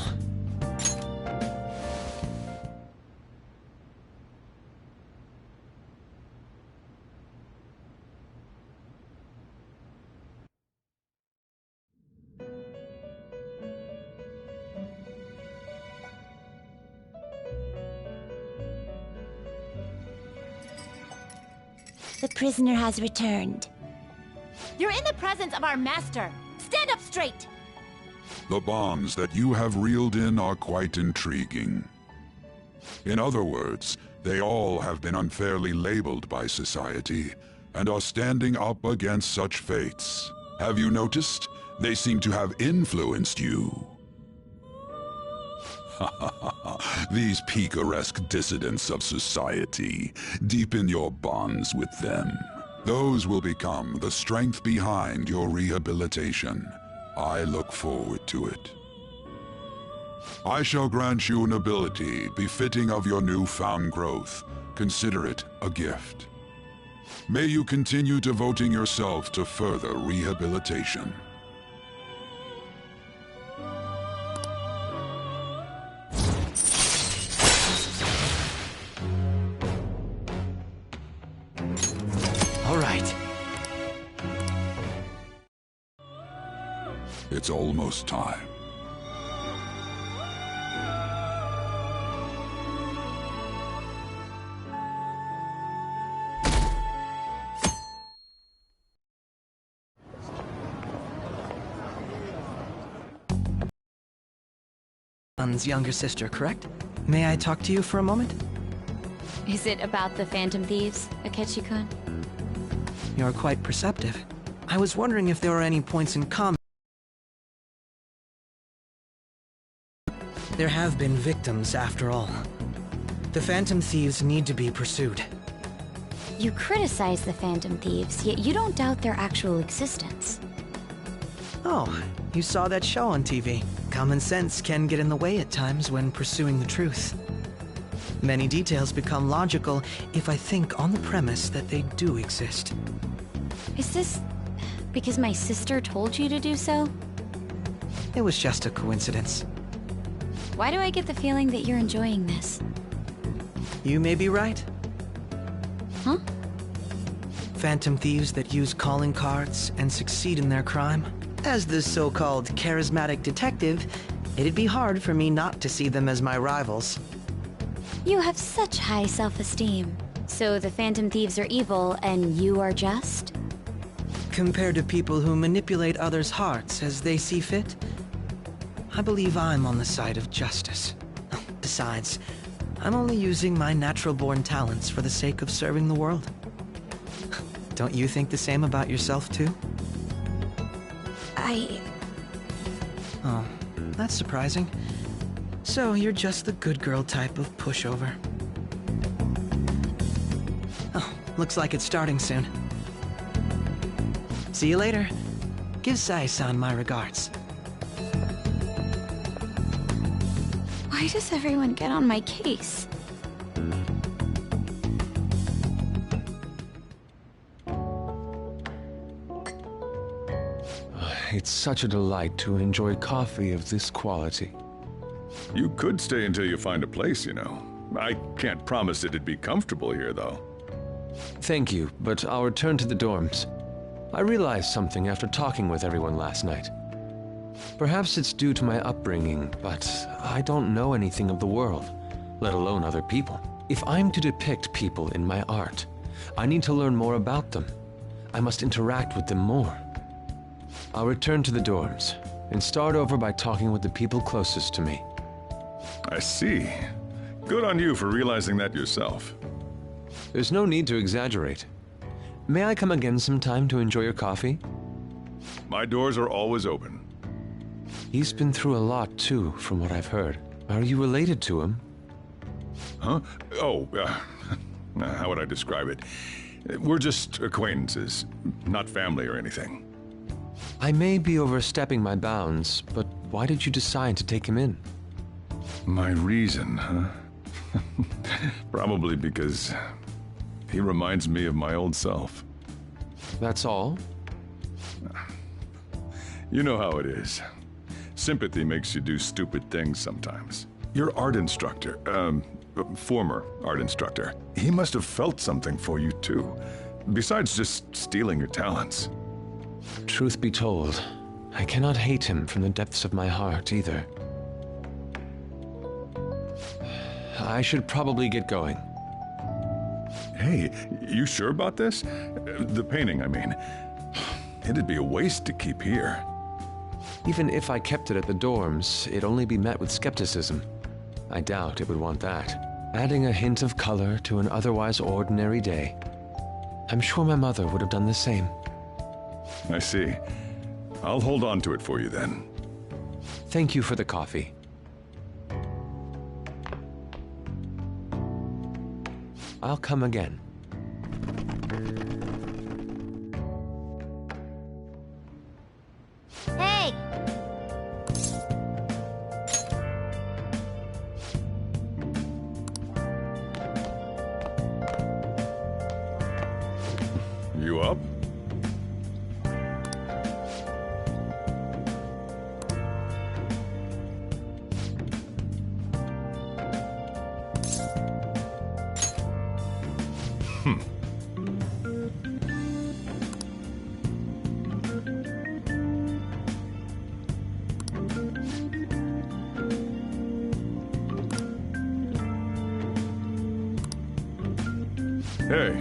The prisoner has returned. You're in the presence of our master. Stand up straight! The bonds that you have reeled in are quite intriguing. In other words, they all have been unfairly labeled by society, and are standing up against such fates. Have you noticed? They seem to have influenced you. These picaresque dissidents of society, deepen your bonds with them. Those will become the strength behind your rehabilitation. I look forward to it. I shall grant you an ability befitting of your newfound growth. Consider it a gift. May you continue devoting yourself to further rehabilitation. All right. It's almost time. An's younger sister, correct? May I talk to you for a moment? Is it about the Phantom Thieves, Akechi-kun? You're quite perceptive. I was wondering if there were any points in common. There have been victims, after all. The Phantom Thieves need to be pursued. You criticize the Phantom Thieves, yet you don't doubt their actual existence. Oh, you saw that show on TV. Common sense can get in the way at times when pursuing the truth. Many details become logical if I think on the premise that they do exist. Is this because my sister told you to do so? It was just a coincidence. Why do I get the feeling that you're enjoying this? You may be right. Huh? Phantom thieves that use calling cards and succeed in their crime. As the so-called charismatic detective, it'd be hard for me not to see them as my rivals. You have such high self-esteem. So the Phantom Thieves are evil and you are just? Compared to people who manipulate others' hearts as they see fit, I believe I'm on the side of justice. Besides, I'm only using my natural-born talents for the sake of serving the world. Don't you think the same about yourself, too? Oh, that's surprising. So you're just the good girl type of pushover. Oh, looks like it's starting soon. See you later. Give Sai-san my regards. Why does everyone get on my case? It's such a delight to enjoy coffee of this quality. You could stay until you find a place, you know. I can't promise it'd be comfortable here, though. Thank you, but I'll return to the dorms. I realized something after talking with everyone last night. Perhaps it's due to my upbringing, but I don't know anything of the world, let alone other people. If I'm to depict people in my art, I need to learn more about them. I must interact with them more. I'll return to the dorms and start over by talking with the people closest to me. I see. Good on you for realizing that yourself. There's no need to exaggerate. May I come again sometime to enjoy your coffee? My doors are always open. He's been through a lot, too, from what I've heard. Are you related to him? Huh? Oh, how would I describe it? We're just acquaintances, not family or anything. I may be overstepping my bounds, but why did you decide to take him in? My reason, huh? Probably because he reminds me of my old self. That's all? You know how it is. Sympathy makes you do stupid things sometimes. Your art instructor, former art instructor, he must have felt something for you too, besides just stealing your talents. Truth be told, I cannot hate him from the depths of my heart either. I should probably get going. Hey, you sure about this? The painting, I mean. It'd be a waste to keep here. Even if I kept it at the dorms, it'd only be met with skepticism. I doubt it would want that. Adding a hint of color to an otherwise ordinary day. I'm sure my mother would have done the same. I see. I'll hold on to it for you then. Thank you for the coffee. I'll come again. Hey! You up? Hey.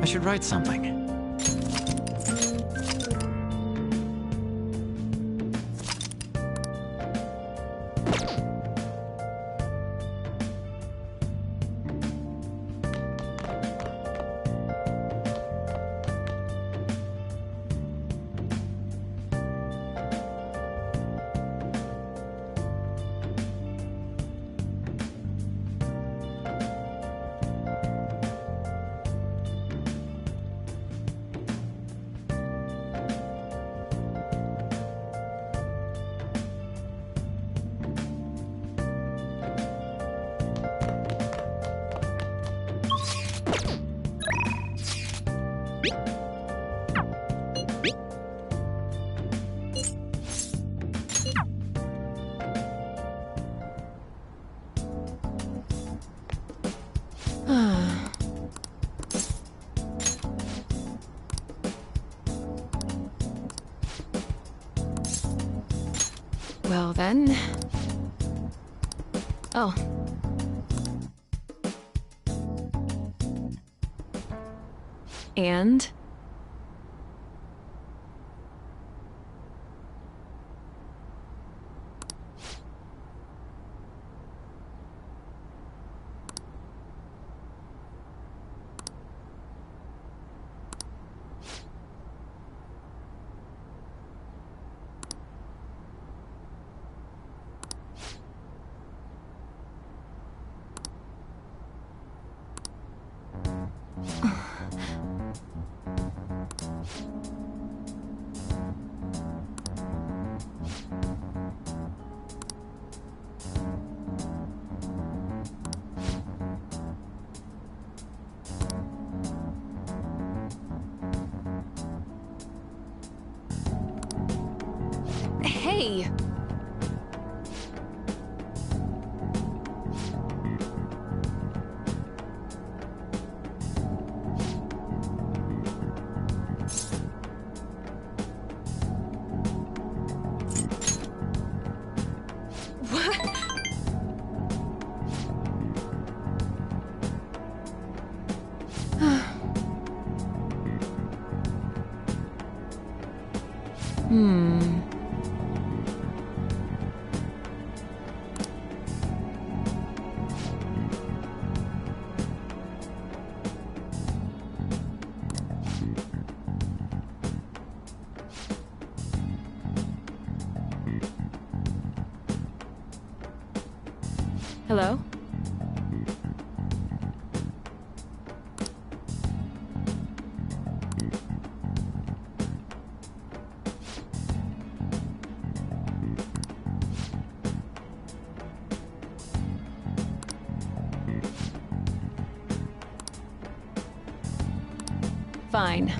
I should write something. Well then... Oh. And? Hey! Hello? Fine.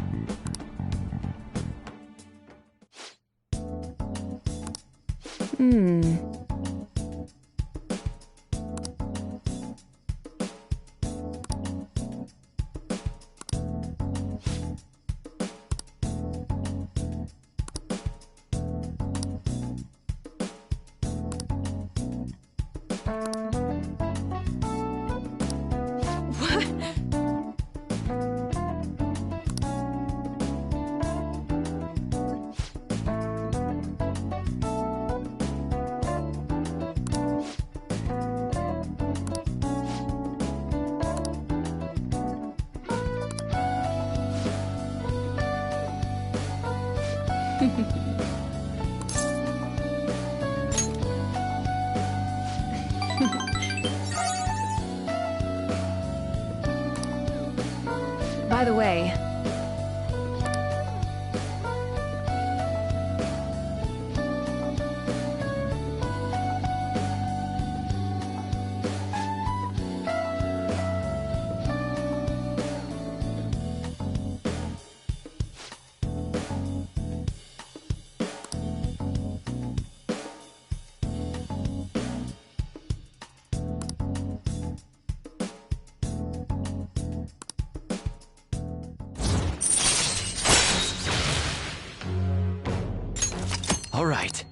By the way, All right.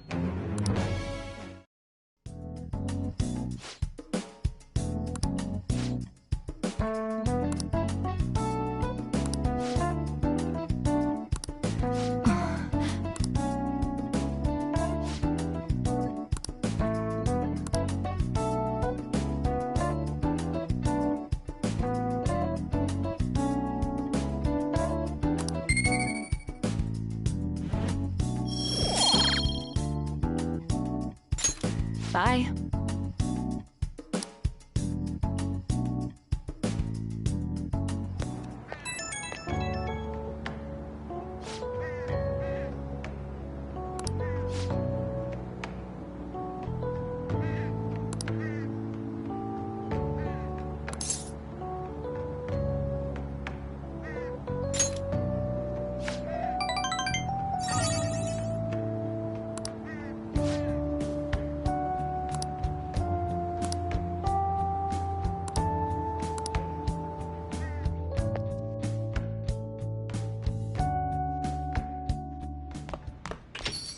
bye.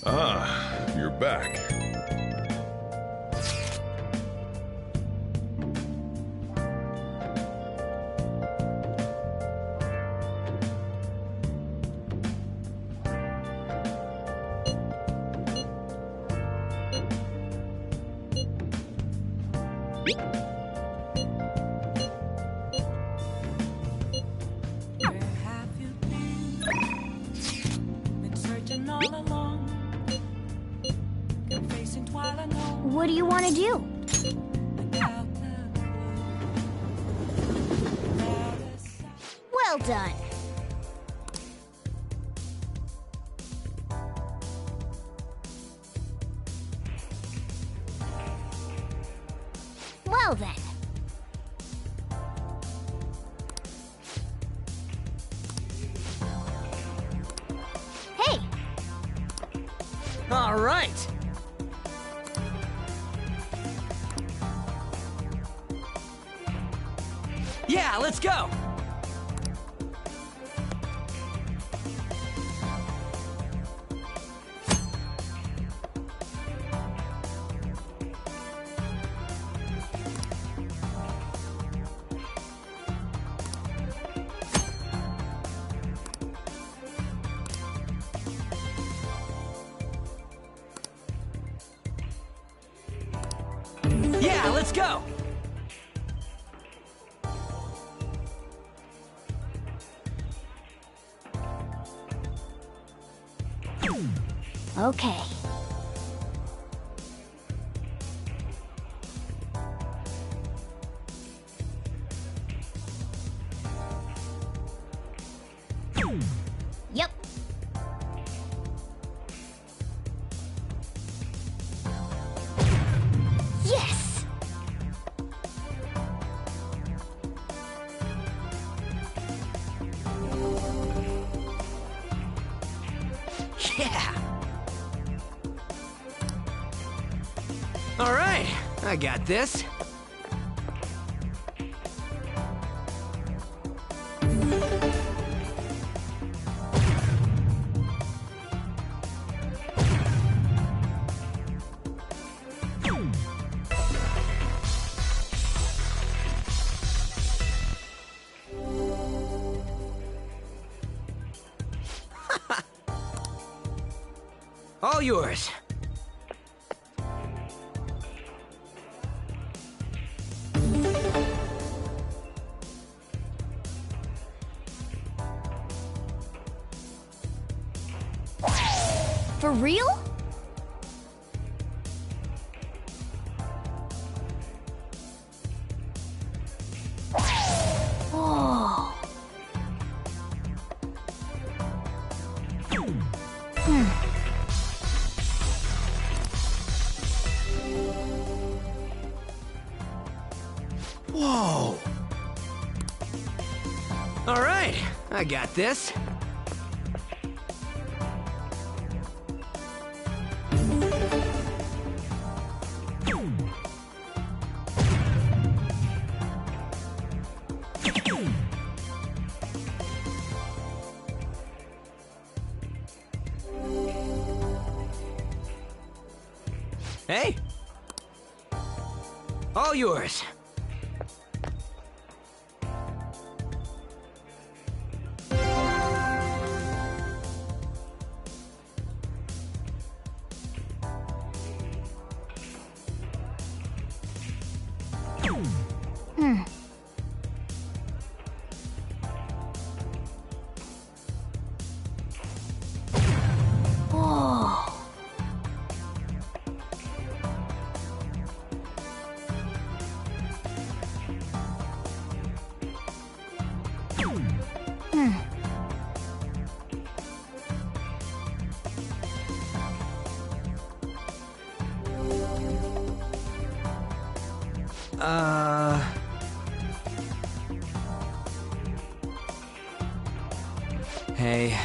Ah, you're back. What do you want to do? Well done. Well then. Hey! All right. Yeah, let's go! Yeah, let's go! Okay. Yep. Yes! Yeah! All right, I got this. All yours. For real? Whoa. Whoa! All right, I got this. Hey! All yours. Whoa. Hey.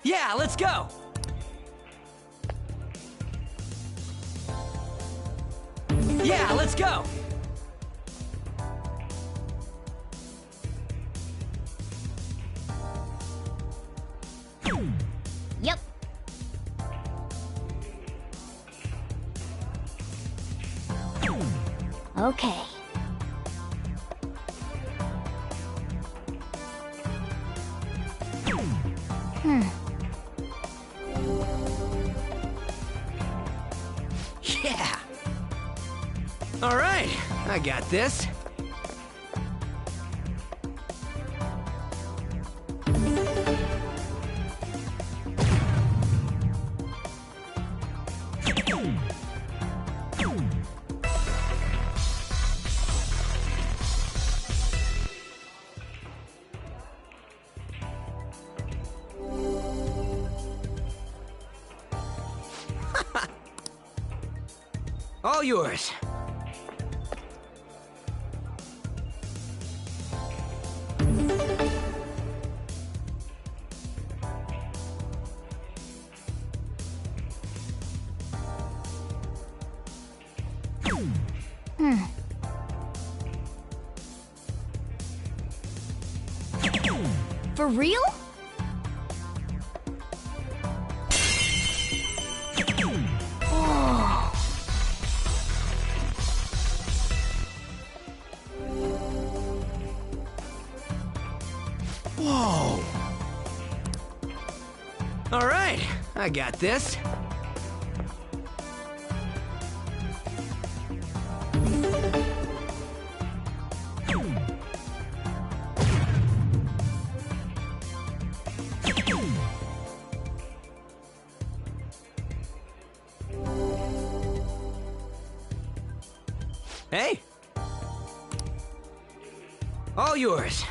Yeah, let's go! Yeah, let's go! Yep. Okay. Yeah! All right, I got this. All yours. For real? Whoa. Whoa! All right, I got this. Hey! All yours.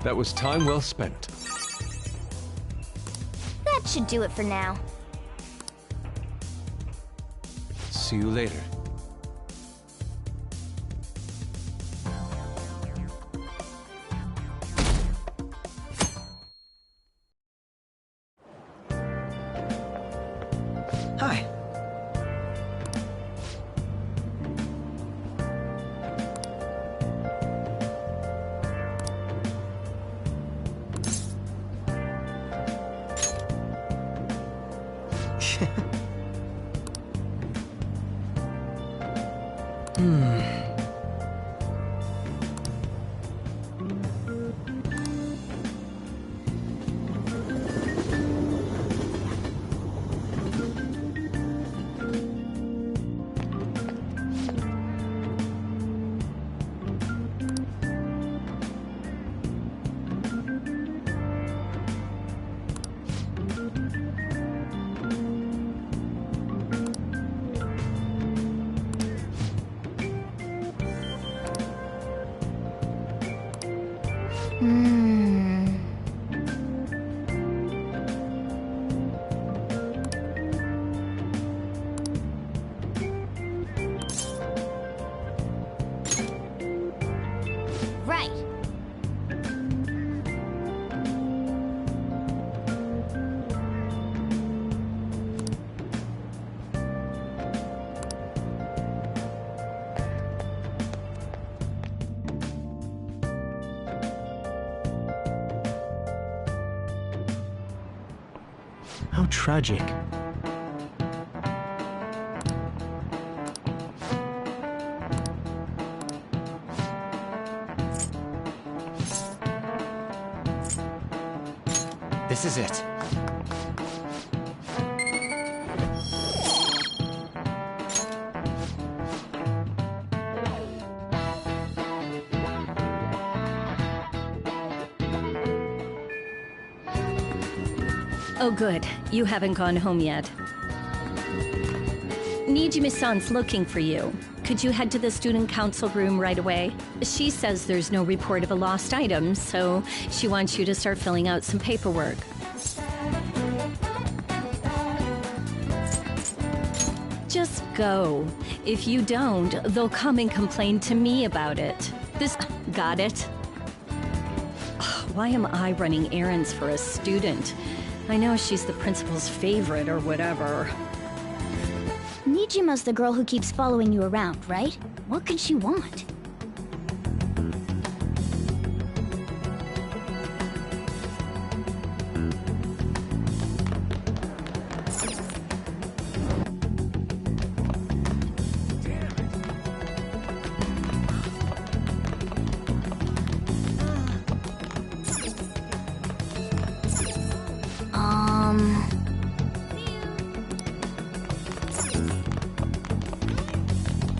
That was time well spent. That should do it for now. See you later. Hi. Right. How tragic. This is it. Oh good, you haven't gone home yet. Nijime-san's looking for you. Could you head to the student council room right away? She says there's no report of a lost item, so she wants you to start filling out some paperwork. Just go. If you don't, they'll come and complain to me about it. Got it? Why am I running errands for a student? I know she's the principal's favorite or whatever. Nijima's the girl who keeps following you around, right? What could she want?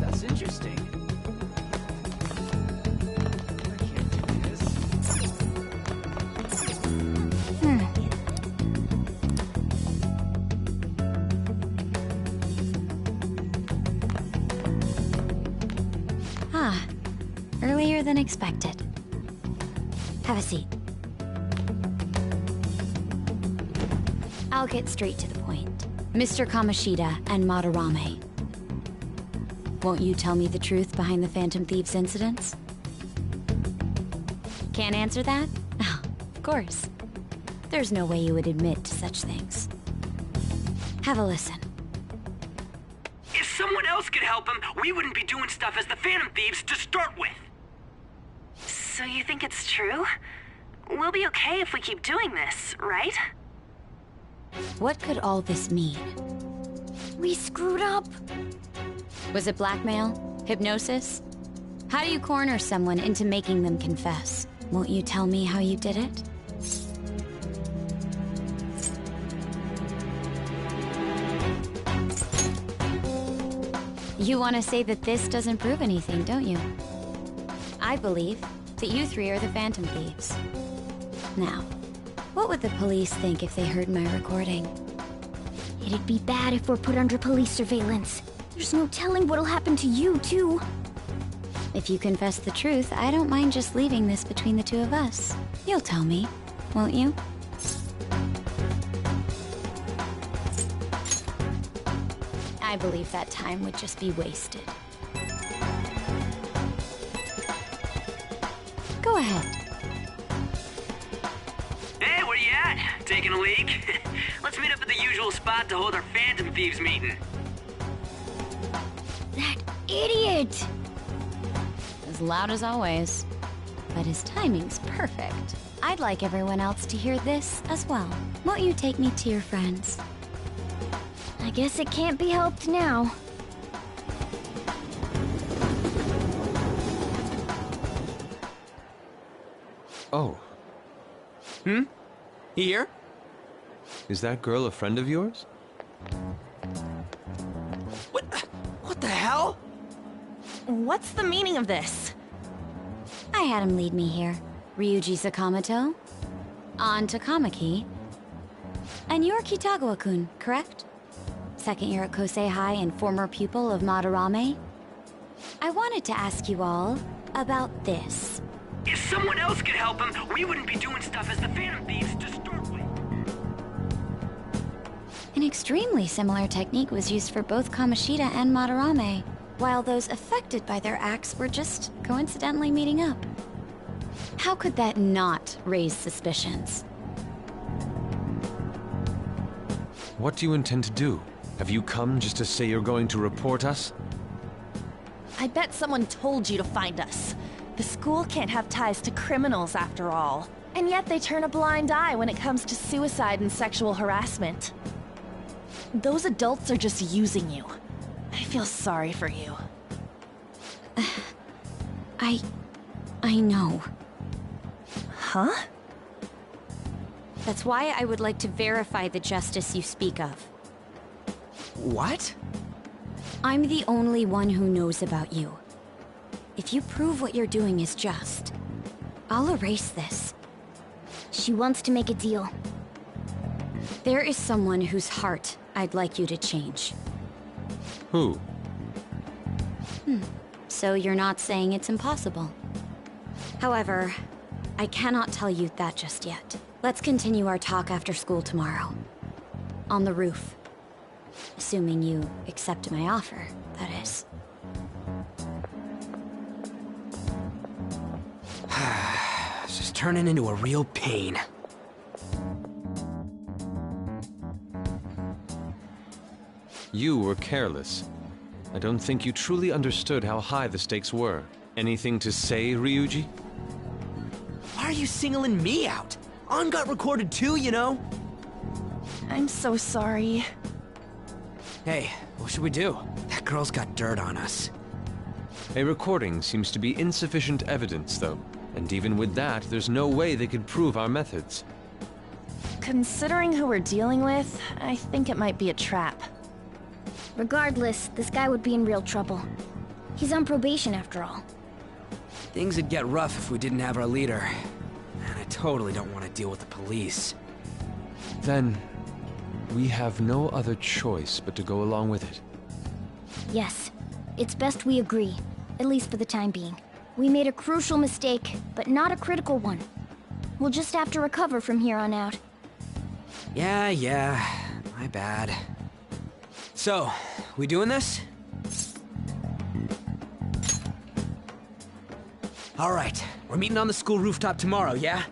That's interesting. Ah, earlier than expected. Have a seat. I'll get straight to the point. Mr. Kamoshida and Madarame. Won't you tell me the truth behind the Phantom Thieves incidents? Can't answer that? Oh, of course. There's no way you would admit to such things. Have a listen. else could help him, we wouldn't be doing stuff as the Phantom Thieves to start with. So you think it's true? We'll be okay if we keep doing this, right? What could all this mean? We screwed up. Was it blackmail? Hypnosis? How do you corner someone into making them confess? Won't you tell me how you did it? You want to say that this doesn't prove anything, don't you? I believe that you three are the Phantom Thieves. Now, what would the police think if they heard my recording? It'd be bad if we're put under police surveillance. There's no telling what'll happen to you, too. If you confess the truth, I don't mind just leaving this between the two of us. You'll tell me, won't you? I believe that time would just be wasted. Go ahead. Hey, where you at? Taking a leak? Let's meet up at the usual spot to hold our Phantom Thieves meeting. That idiot! As loud as always. But his timing's perfect. I'd like everyone else to hear this as well. Won't you take me to your friends? I guess it can't be helped now. Oh. Here? Is that girl a friend of yours? What the hell? What's the meaning of this? I had him lead me here. Ryuji Sakamoto. On to Kamaki. And you're Kitagawa-kun, correct? Second year at Kosei High and former pupil of Madarame. I wanted to ask you all about this. If someone else could help him, we wouldn't be doing stuff as the Phantom Thieves to start with. An extremely similar technique was used for both Kamoshida and Madarame, while those affected by their acts were just coincidentally meeting up. How could that not raise suspicions? What do you intend to do? Have you come just to say you're going to report us? I bet someone told you to find us. The school can't have ties to criminals after all. And yet they turn a blind eye when it comes to suicide and sexual harassment. Those adults are just using you. I feel sorry for you. I know. Huh? That's why I would like to verify the justice you speak of. What? I'm the only one who knows about you. If you prove what you're doing is just, I'll erase this. She wants to make a deal. There is someone whose heart I'd like you to change. Who? So you're not saying it's impossible. However, I cannot tell you that just yet. Let's continue our talk after school tomorrow. On the roof. Assuming you accept my offer, that is. This is turning into a real pain. You were careless. I don't think you truly understood how high the stakes were. Anything to say, Ryuji? Why are you singling me out? On got recorded too, you know? I'm so sorry. Hey, what should we do? That girl's got dirt on us. A recording seems to be insufficient evidence, though. And even with that, there's no way they could prove our methods. Considering who we're dealing with, I think it might be a trap. Regardless, this guy would be in real trouble. He's on probation after all. Things would get rough if we didn't have our leader. And I totally don't want to deal with the police. Then, we have no other choice but to go along with it. Yes, it's best we agree, at least for the time being. We made a crucial mistake, but not a critical one. We'll just have to recover from here on out. Yeah, my bad. So, we doing this? All right, we're meeting on the school rooftop tomorrow, yeah?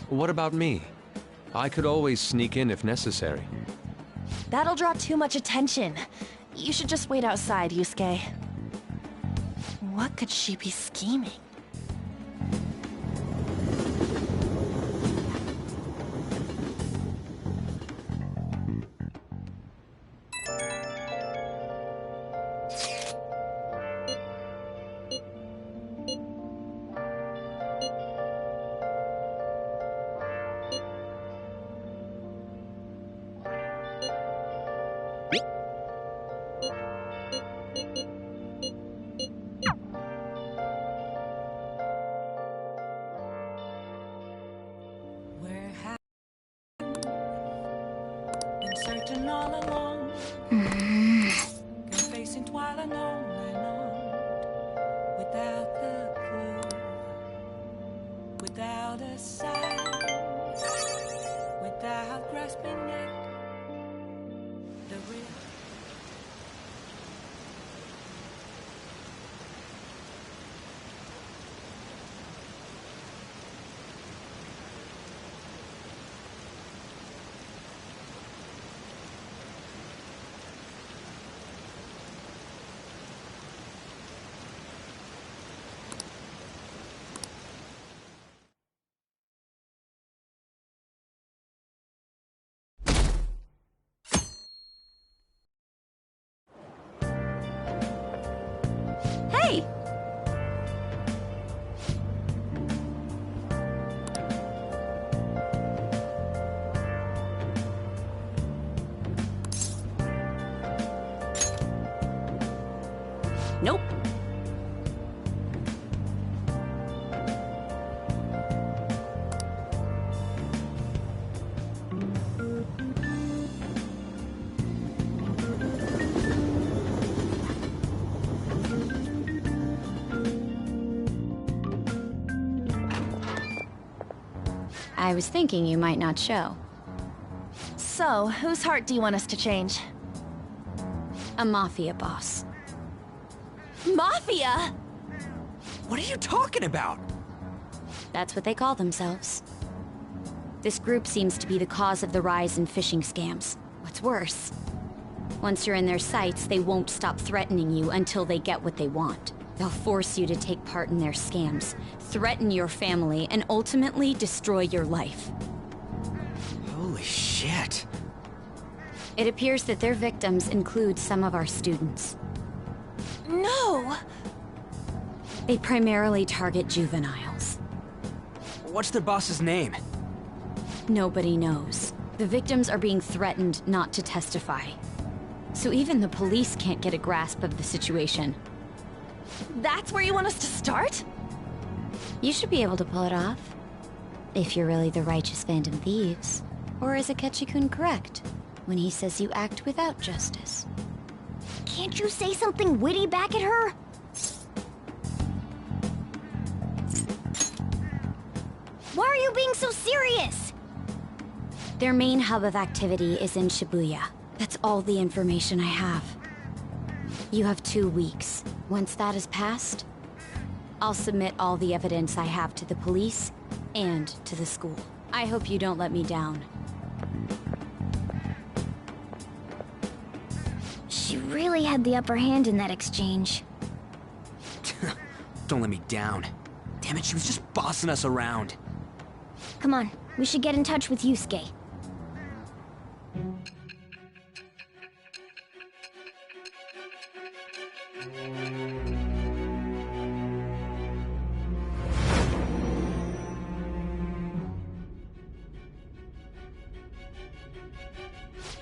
What about me? I could always sneak in if necessary. That'll draw too much attention. You should just wait outside, Yusuke. What could she be scheming? Where have been searching all along, confessing twilight on and on, without the clue, without a sign, without grasping it, the real. Hey! Nope. I was thinking you might not show. So, whose heart do you want us to change? A mafia boss. Mafia? What are you talking about? That's what they call themselves. This group seems to be the cause of the rise in phishing scams. What's worse, once you're in their sights, they won't stop threatening you until they get what they want. They'll force you to take part in their scams, threaten your family, and ultimately destroy your life. Holy shit. It appears that their victims include some of our students. No! They primarily target juveniles. What's their boss's name? Nobody knows. The victims are being threatened not to testify. So even the police can't get a grasp of the situation. That's where you want us to start? You should be able to pull it off. If you're really the righteous Phantom Thieves. Or is Akechi-kun correct when he says you act without justice? Can't you say something witty back at her? Why are you being so serious? Their main hub of activity is in Shibuya. That's all the information I have. You have 2 weeks. Once that is passed, I'll submit all the evidence I have to the police and to the school. I hope you don't let me down. She really had the upper hand in that exchange. Don't let me down. Damn it, she was just bossing us around. Come on, we should get in touch with Yusuke.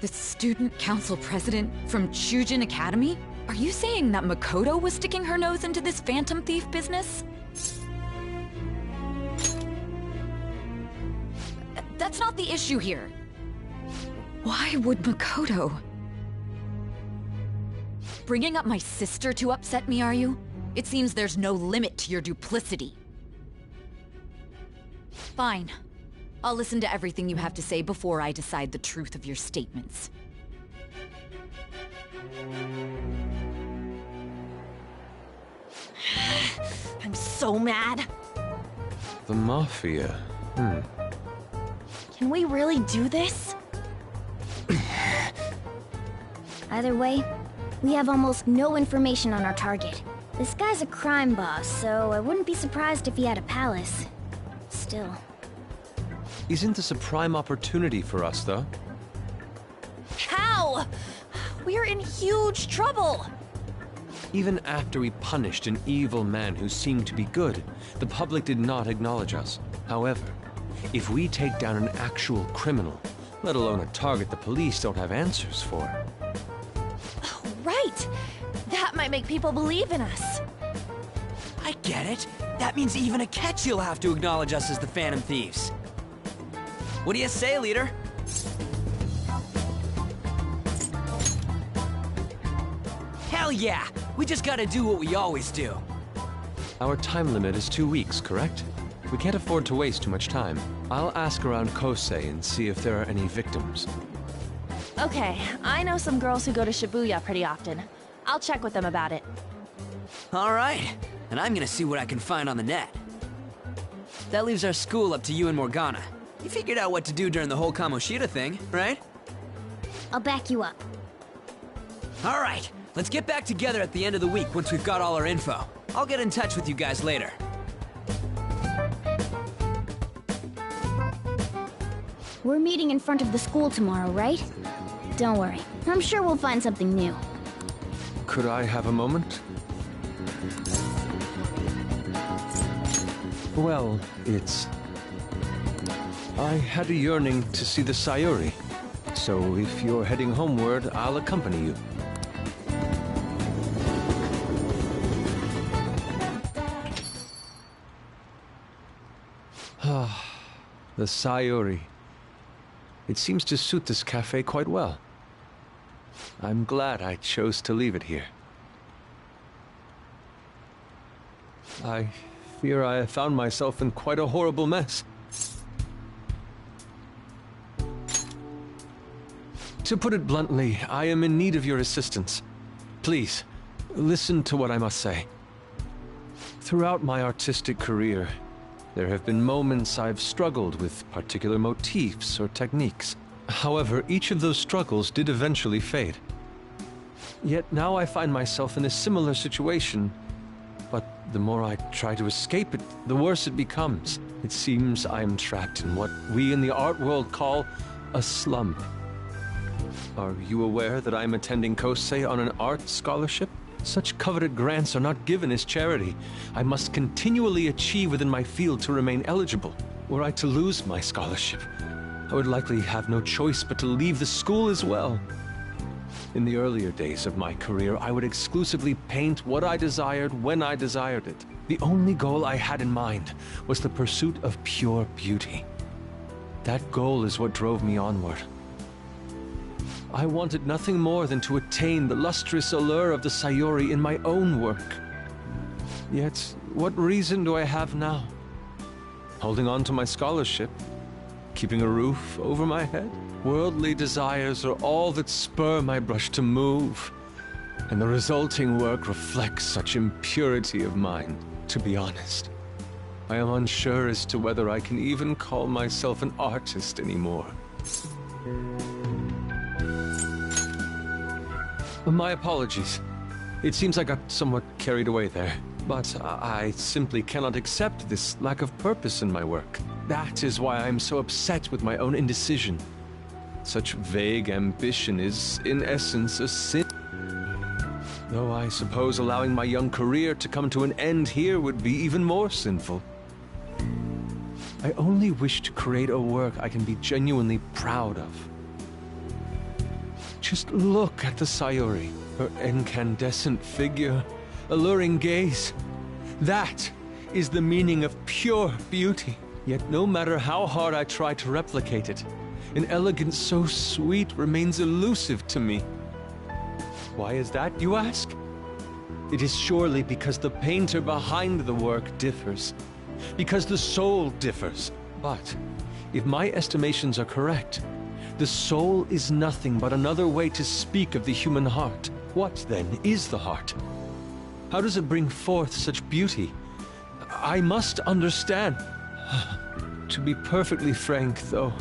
The student council president from Chujin Academy? Are you saying that Makoto was sticking her nose into this phantom thief business? That's not the issue here. Why would Makoto? Bringing up my sister to upset me, are you? It seems there's no limit to your duplicity. Fine. I'll listen to everything you have to say before I decide the truth of your statements. I'm so mad. The Mafia. Can we really do this? Either way, We have almost no information on our target. This guy's a crime boss, so I wouldn't be surprised if he had a palace. Still. Isn't this a prime opportunity for us, though? How? We're in huge trouble! Even after we punished an evil man who seemed to be good, the public did not acknowledge us. However, if we take down an actual criminal, let alone a target the police don't have answers for. Right! That might make people believe in us. I get it. That means even Akechi'll have to acknowledge us as the Phantom Thieves. What do you say, leader? Hell yeah! We just gotta do what we always do. Our time limit is 2 weeks, correct? We can't afford to waste too much time. I'll ask around Kosei and see if there are any victims. Okay, I know some girls who go to Shibuya pretty often. I'll check with them about it. Alright, and I'm gonna see what I can find on the net. That leaves our school up to you and Morgana. You figured out what to do during the whole Kamoshida thing, right? I'll back you up. Alright, let's get back together at the end of the week once we've got all our info. I'll get in touch with you guys later. We're meeting in front of the school tomorrow, right? Don't worry. I'm sure we'll find something new. Could I have a moment? Well, I had a yearning to see the Sayuri. So if you're heading homeward, I'll accompany you. The Sayuri. It seems to suit this cafe quite well. I'm glad I chose to leave it here. I fear I have found myself in quite a horrible mess. To put it bluntly, I am in need of your assistance. Please, listen to what I must say. Throughout my artistic career, there have been moments I've struggled with particular motifs or techniques. However, each of those struggles did eventually fade. Yet now I find myself in a similar situation, but the more I try to escape it, the worse it becomes. It seems I am trapped in what we in the art world call a slump. Are you aware that I am attending Kosei on an art scholarship? Such coveted grants are not given as charity. I must continually achieve within my field to remain eligible. Were I to lose my scholarship, I would likely have no choice but to leave the school as well. In the earlier days of my career, I would exclusively paint what I desired when I desired it. The only goal I had in mind was the pursuit of pure beauty. That goal is what drove me onward. I wanted nothing more than to attain the lustrous allure of the Sayuri in my own work. Yet, what reason do I have now? Holding on to my scholarship? Keeping a roof over my head? Worldly desires are all that spur my brush to move, and the resulting work reflects such impurity of mind. To be honest, I am unsure as to whether I can even call myself an artist anymore. My apologies. It seems I got somewhat carried away there. But I simply cannot accept this lack of purpose in my work. That is why I am so upset with my own indecision. Such vague ambition is, in essence, a sin. Though I suppose allowing my young career to come to an end here would be even more sinful. I only wish to create a work I can be genuinely proud of. Just look at the Sayuri, her incandescent figure, alluring gaze. That is the meaning of pure beauty. Yet no matter how hard I try to replicate it, an elegance so sweet remains elusive to me. Why is that, you ask? It is surely because the painter behind the work differs, because the soul differs. But if my estimations are correct, the soul is nothing but another way to speak of the human heart. What, then, is the heart? How does it bring forth such beauty? I must understand. To be perfectly frank, though,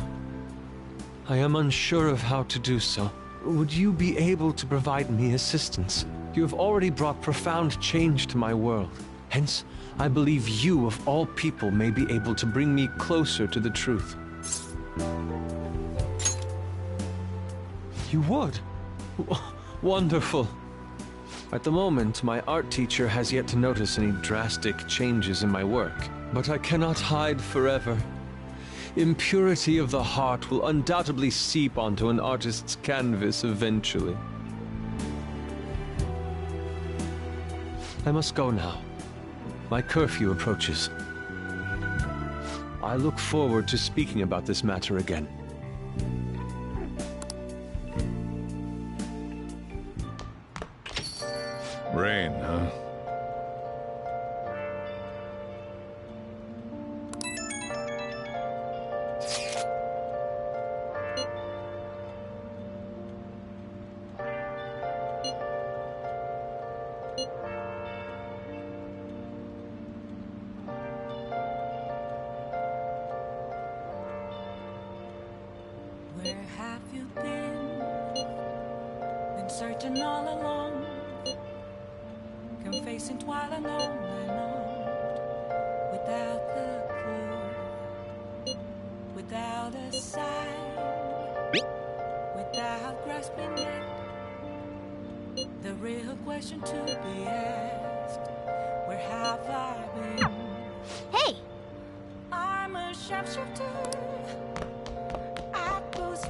I am unsure of how to do so. would you be able to provide me assistance? You have already brought profound change to my world. Hence, I believe you, of all people, may be able to bring me closer to the truth. You would? Wonderful. At the moment, my art teacher has yet to notice any drastic changes in my work, but I cannot hide forever. Impurity of the heart will undoubtedly seep onto an artist's canvas eventually. I must go now. My curfew approaches. I look forward to speaking about this matter again. Rain, huh? Where have you been? Been searching all along, confessing while alone and on, without the clue, without a sign, without grasping it. The real question to be asked: where have I been? Hey! I'm a sharpshooter.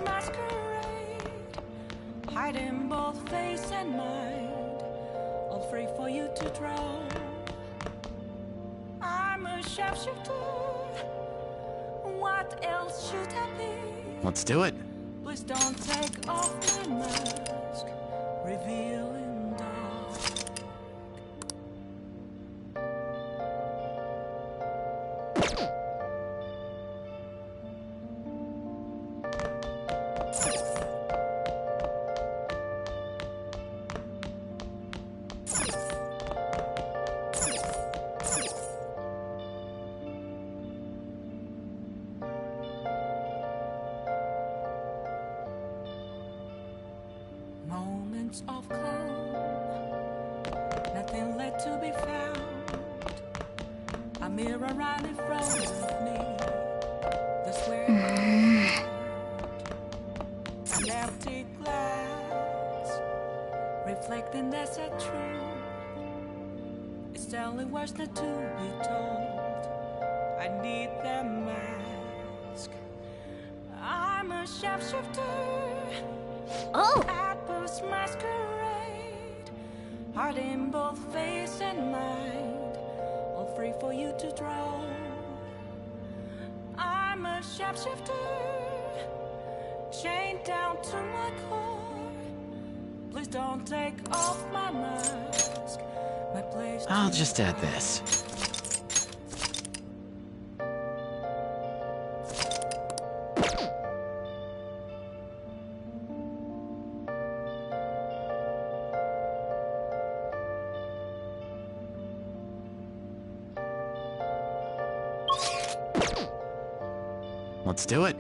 Masquerade, hiding both face and mind, all free for you to draw. I'm a sharpshooter. What else should I be? Let's do it. Please don't take off my mask, revealing dark. Moments of calm, nothing left to be found. A mirror right in front of me, that's where an empty glass, reflecting that's a truth. It's telling words not to be told. I need the mask. I'm a sharpshooter. Oh! Masquerade, heart in both face and mind, all free for you to draw. I'm a sharpshooter, chained down to my core. Please don't take off my mask. My place. I'll just add this. Let's do it.